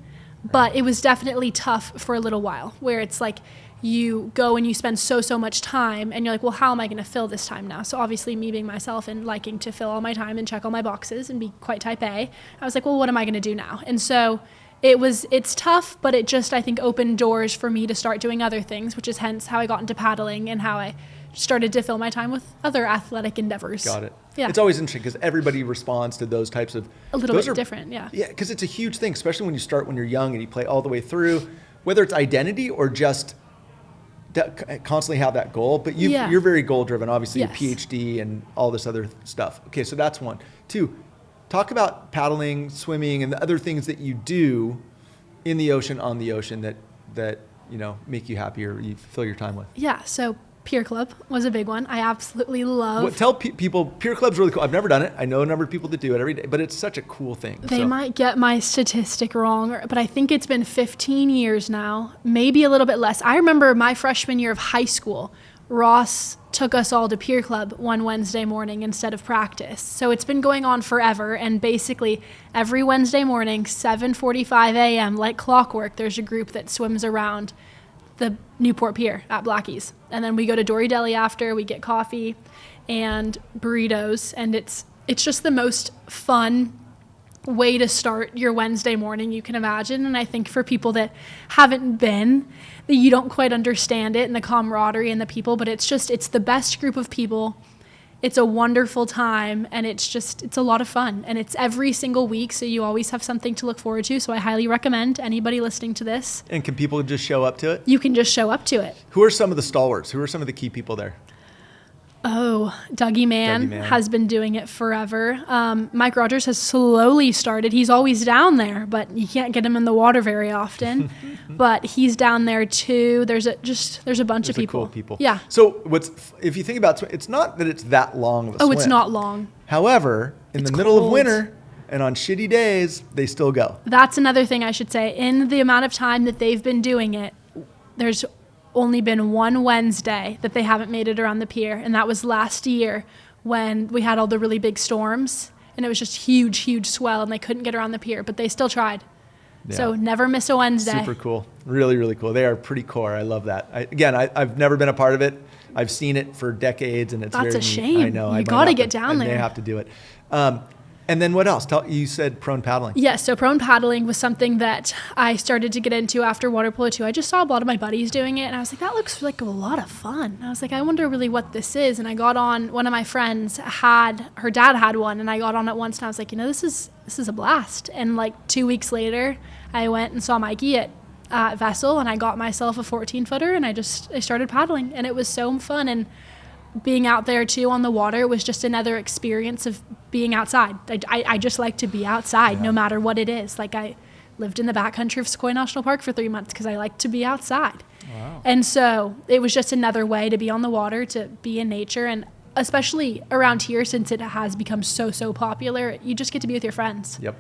But it was definitely tough for a little while, where it's like you go and you spend so much time, and you're like, well, how am I going to fill this time now? So obviously, me being myself and liking to fill all my time and check all my boxes and be quite type A, I was like, well, what am I going to do now? And so it's tough, but it just, I think, opened doors for me to start doing other things, which is hence how I got into paddling and how I started to fill my time with other athletic endeavors. Got it. Yeah. It's always interesting because everybody responds to those types of... A little bit different, yeah. Yeah, because it's a huge thing, especially when you start when you're young and you play all the way through, whether it's identity or just constantly have that goal. But you're very goal-driven, obviously, your PhD and all this other stuff. Okay, so that's one. 2, talk about paddling, swimming, and the other things that you do in the ocean, on the ocean, that make you happy or you fill your time with. Yeah, so Peer club was a big one. I absolutely love. Tell people, peer club's really cool. I've never done it. I know a number of people that do it every day, but it's such a cool thing. They might get my statistic wrong, but I think it's been 15 years now, maybe a little bit less. I remember my freshman year of high school, Ross took us all to peer club one Wednesday morning instead of practice. So it's been going on forever, and basically every Wednesday morning, 7:45 a.m., like clockwork, there's a group that swims around the Newport Pier at Blackie's. And then we go to Dory Deli after, we get coffee and burritos, and it's just the most fun way to start your Wednesday morning you can imagine. And I think for people that haven't been, that you don't quite understand it and the camaraderie and the people, but it's the best group of people. It's a wonderful time, and it's a lot of fun, and it's every single week, so you always have something to look forward to. So I highly recommend anybody listening to this. And can people just show up to it? You can just show up to it. Who are some of the stalwarts? Who are some of the key people there? Oh, Dougie Mann has been doing it forever. Mike Rogers has slowly started. He's always down there, but you can't get him in the water very often. But he's down there too. There's a bunch of people. Cool people. Yeah. So if you think about it, it's not that it's that long of a swim. Oh, it's not long. However, in the middle of winter and on shitty days, they still go. That's another thing I should say. In the amount of time that they've been doing it, there's only been one Wednesday that they haven't made it around the pier, and that was last year when we had all the really big storms, and it was just huge swell, and they couldn't get around the pier, but they still tried. Yeah. So never miss a Wednesday. Super cool. Really, really cool. They are pretty core. I love that. I've never been a part of it. I've seen it for decades, and it's That's very a shame. neat. I know. You got to get down there. They have to do it. And then what else? You said prone paddling. Yes, so prone paddling was something that I started to get into after water polo too. I just saw a lot of my buddies doing it, and I was like, that looks like a lot of fun. I was like, I wonder really what this is. And I got on, one of my friends her dad had one, and I got on it once, and I was like, this is a blast. And like 2 weeks later, I went and saw Mikey at Vessel, and I got myself a 14-footer, and I started paddling, and it was so fun. And being out there too on the water was just another experience of being outside. I just like to be outside no matter what it is. Like I lived in the backcountry of Sequoia National Park for 3 months because I like to be outside. Wow. And so it was just another way to be on the water, to be in nature. And especially around here, since it has become so popular, you just get to be with your friends. Yep.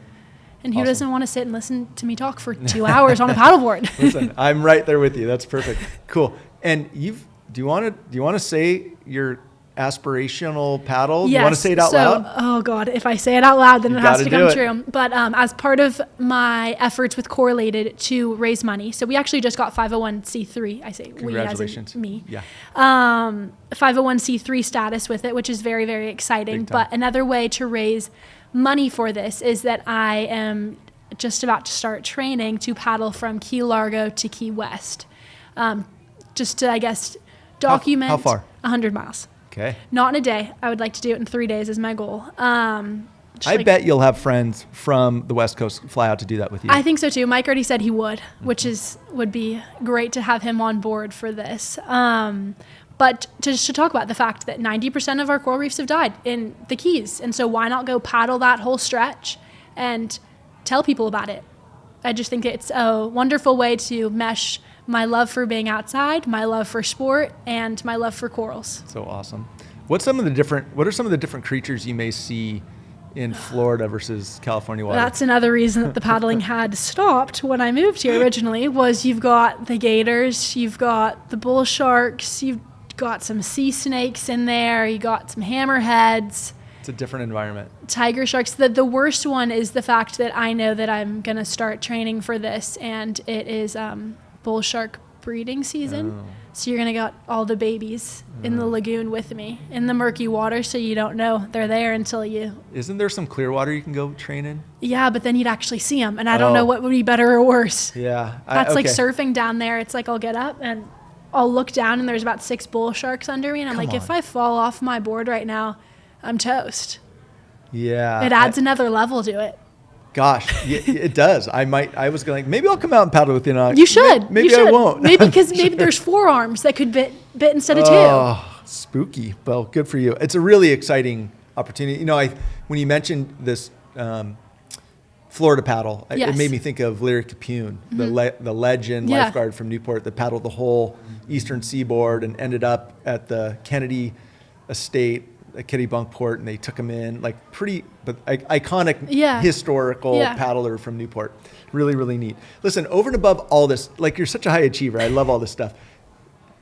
And who doesn't want to sit and listen to me talk for 2 hours on a paddleboard? Listen, I'm right there with you. That's perfect. Cool. And do you want to say your aspirational paddle? Yes. Do you want to say it out loud? Oh God, if I say it out loud, then it has to come true. But as part of my efforts with Coralated to raise money, so we actually just got 501c3. I say congratulations. We as in me. Yeah. 501c3 status with it, which is very, very exciting. But another way to raise money for this is that I am just about to start training to paddle from Key Largo to Key West. Just to, I guess, document. How far? 100 miles. Okay. Not in a day. I would like to do it in 3 days is my goal. I bet you'll have friends from the West Coast fly out to do that with you. I think so too. Mike already said he would, which would be great to have him on board for this. But to talk about the fact that 90% of our coral reefs have died in the Keys. And so why not go paddle that whole stretch and tell people about it? I just think it's a wonderful way to mesh my love for being outside, my love for sport, and my love for corals. So awesome. What are some of the different creatures you may see in Florida versus California water? That's another reason that the paddling had stopped when I moved here originally, was you've got the gators, you've got the bull sharks, you've got some sea snakes in there, you got some hammerheads. It's a different environment. Tiger sharks. The worst one is the fact that I know that I'm going to start training for this, and it is bull shark breeding season. Oh. So you're going to get all the babies in the lagoon with me in the murky water, so you don't know they're there until you... Isn't there some clear water you can go train in? Yeah, but then you'd actually see them, and I don't know what would be better or worse. Yeah. That's like surfing down there. It's like I'll get up and I'll look down, and there's about 6 bull sharks under me, and I'm like, if I fall off my board right now, I'm toast. Yeah. It adds another level to it. Gosh, it does. I was going, maybe I'll come out and paddle with you now. You should. Maybe I won't. Maybe because there's 4 arms that could bit instead of 2. Oh, spooky. Well, good for you. It's a really exciting opportunity. When you mentioned this Florida paddle. Yes. It made me think of Larry Capune, the legend Yeah. lifeguard from Newport that paddled the whole eastern seaboard and ended up at the Kennedy estate, Kennebunkport, and they took him in. Like iconic historical paddler from Newport. Really, really neat. Listen, over and above all this, like you're such a high achiever. I love all this stuff.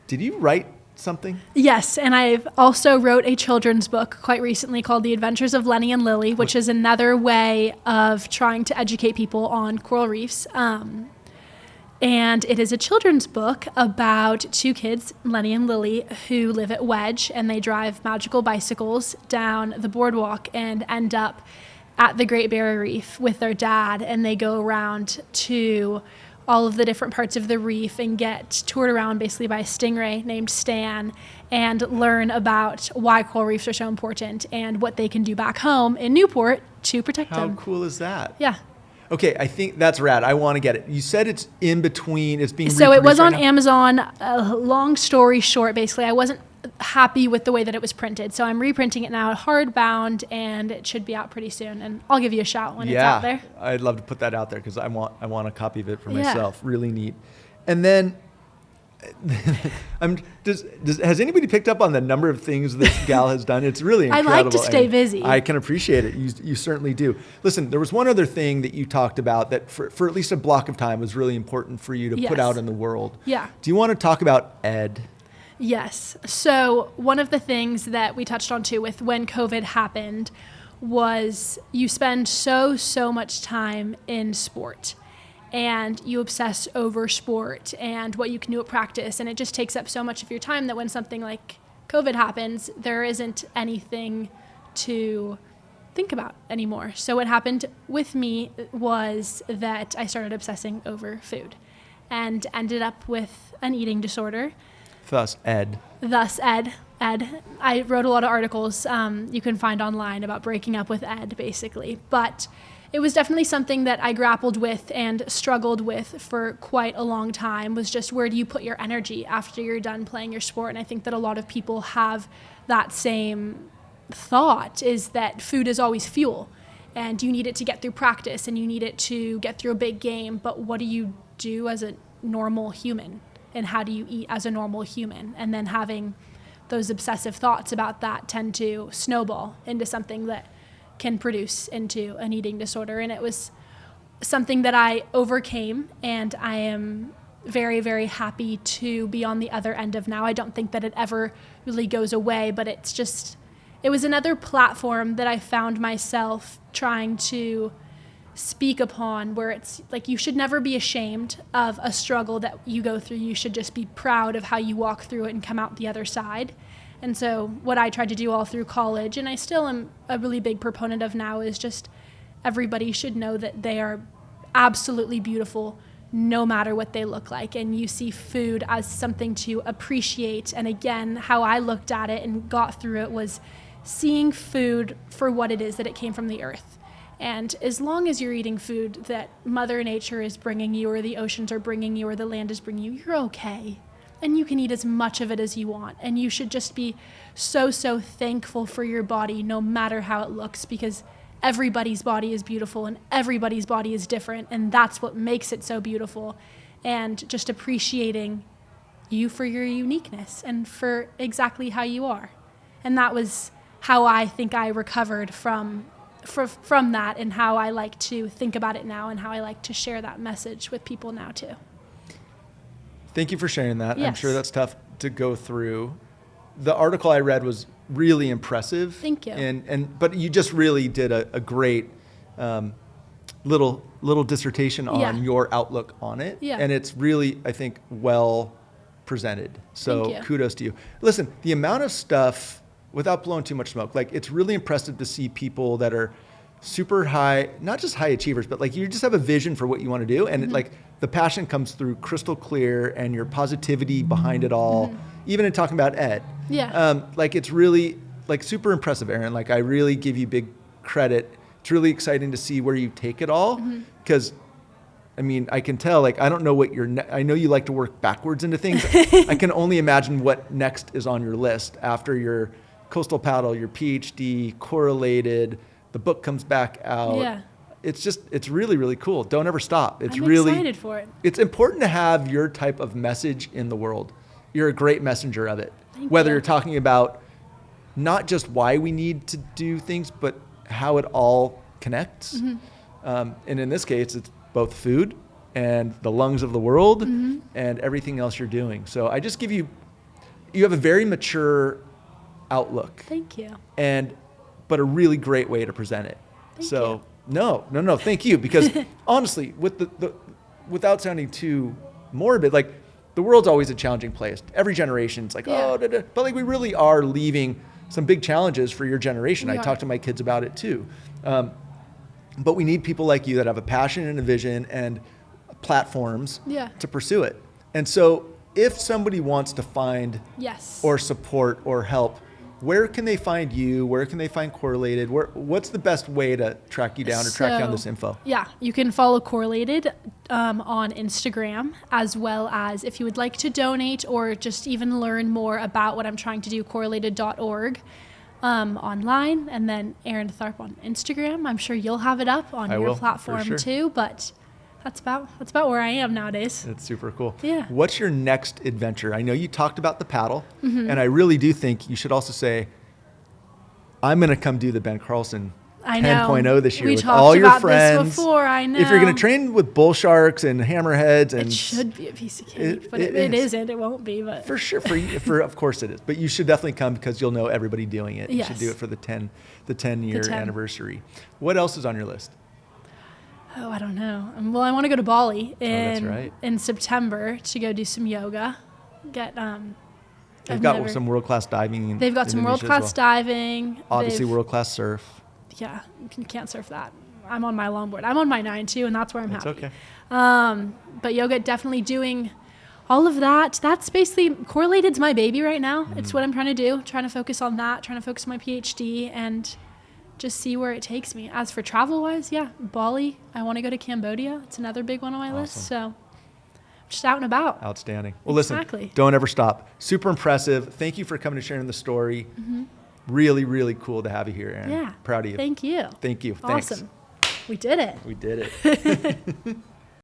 Did you write something? Yes, and I've also wrote a children's book quite recently called The Adventures of Lenny and Lily, which is another way of trying to educate people on coral reefs. And it is a children's book about two kids, Lenny and Lily, who live at Wedge, and they drive magical bicycles down the boardwalk and end up at the Great Barrier Reef with their dad, and they go around to all of the different parts of the reef and get toured around basically by a stingray named Stan and learn about why coral reefs are so important and what they can do back home in Newport to protect them. How cool is that? Yeah. Okay, I think that's rad. I want to get it. You said it's in between. It's being So it was on right now? Amazon. Long story short, basically, I wasn't happy with the way that it was printed. So I'm reprinting it now hardbound, and it should be out pretty soon. And I'll give you a shout when it's out there. I'd love to put that out there because I want a copy of it for myself. Really neat. And then, has anybody picked up on the number of things this gal has done? It's really incredible. I like to stay busy. I can appreciate it. You certainly do. Listen, there was one other thing that you talked about that for at least a block of time was really important for you to put out in the world. Yeah. Do you want to talk about Ed? Yes. So one of the things that we touched on too with when COVID happened was you spend so much time in sport and you obsess over sport and what you can do at practice. And it just takes up so much of your time that when something like COVID happens, there isn't anything to think about anymore. So what happened with me was that I started obsessing over food and ended up with an eating disorder. Thus, Ed. I wrote a lot of articles you can find online about breaking up with Ed, basically. But it was definitely something that I grappled with and struggled with for quite a long time, was just where do you put your energy after you're done playing your sport? And I think that a lot of people have that same thought, is that food is always fuel. And you need it to get through practice and you need it to get through a big game. But what do you do as a normal human? And how do you eat as a normal human? And then having those obsessive thoughts about that tend to snowball into something that can produce into an eating disorder. And it was something that I overcame, and I am very, very happy to be on the other end of now. I don't think that it ever really goes away, but it was another platform that I found myself trying to speak upon, where it's like you should never be ashamed of a struggle that you go through. You should just be proud of how you walk through it and come out the other side. And so what I tried to do all through college, and I still am a really big proponent of now, is just everybody should know that they are absolutely beautiful no matter what they look like. And you see food as something to appreciate. And again, how I looked at it and got through it was seeing food for what it is, that it came from the earth. And as long as you're eating food that Mother Nature is bringing you, or the oceans are bringing you, or the land is bringing you, you're okay. And you can eat as much of it as you want. And you should just be so thankful for your body, no matter how it looks, because everybody's body is beautiful and everybody's body is different. And that's what makes it so beautiful. And just appreciating you for your uniqueness and for exactly how you are. And that was how I think I recovered from that, and how I like to think about it now, and how I like to share that message with people now too. Thank you for sharing that. Yes. I'm sure that's tough to go through. The article I read was really impressive. Thank you. But you just really did a great little dissertation on your outlook on it. Yeah. And it's really, I think, well presented. So kudos to you. Listen, the amount of stuff, without blowing too much smoke, like it's really impressive to see people that are super high, not just high achievers, but like you just have a vision for what you want to do. And like the passion comes through crystal clear, and your positivity behind it all, even in talking about Ed. Yeah. Like it's really like super impressive, Erin. Like I really give you big credit. It's really exciting to see where you take it all. Because I mean, I can tell, like, I don't know what I know you like to work backwards into things. I can only imagine what next is on your list after your coastal paddle, your PhD, Coralated, the book comes back out. Yeah. it's really, really cool. Don't ever stop. It's I'm really excited for it. It's important to have your type of message in the world. You're a great messenger of it. Thank Whether you. you're talking about not just why we need to do things, but how it all connects. And in this case, it's both food and the lungs of the world and everything else you're doing. So I just give you have a very mature outlook. Thank you. But a really great way to present it. Thank So you. No, thank you. Because honestly, with the without sounding too morbid, like the world's always a challenging place. Every generation's like, Yeah. but like we really are leaving some big challenges for your generation. We I are. talk to my kids about it too. But we need people like you that have a passion and a vision and platforms Yeah. to pursue it. And so if somebody wants to find Yes. or support or help, where can they find you? Where can they find Coralated? What's the best way to track you down or track down this info? Yeah, you can follow Coralated on Instagram, as well as if you would like to donate or just even learn more about what I'm trying to do, coralated.org online, and then Erin Tharp on Instagram. I'm sure you'll have it up on I your will, for platform sure. too, but that's about where I am nowadays. It's super cool. Yeah. What's your next adventure? I know you talked about the paddle, Mm-hmm. and I really do think you should also say, I'm going to come do the Ben Carlson I know. 10.0 this year We with talked all your about friends. this before, I know. If you're going to train with bull sharks and hammerheads, and It should be a piece of cake, but it it is. isn't. It won't be, but for sure, of course it is. But you should definitely come because you'll know everybody doing it. You should Yes. do it for the 10-year 10. anniversary. What else is on your list? oh, I don't know. Well, I want to go to Bali that's right. in September to go do some yoga. Get They've got some world-class diving in They've got some Indonesia as world-class well. diving. Obviously, They've- world-class surf. Yeah, you can't surf that. I'm on my longboard. I'm on my 9 too, and that's where I'm That's happy. okay. But yoga, definitely doing all of that. That's basically, Coralated's my baby right now. It's what I'm trying to do. Trying to focus on that, trying to focus on my PhD, and just see where it takes me. As for travel-wise, yeah, Bali. I want to go to Cambodia. It's another big one on my list. So just out and about. Outstanding. Well, Exactly. listen, don't ever stop. Super impressive. Thank you for coming and sharing the story. Really, really cool to have you here, Erin. Yeah. Proud of you. Thank you. Thank you. Thanks. Awesome. We did it. We did it.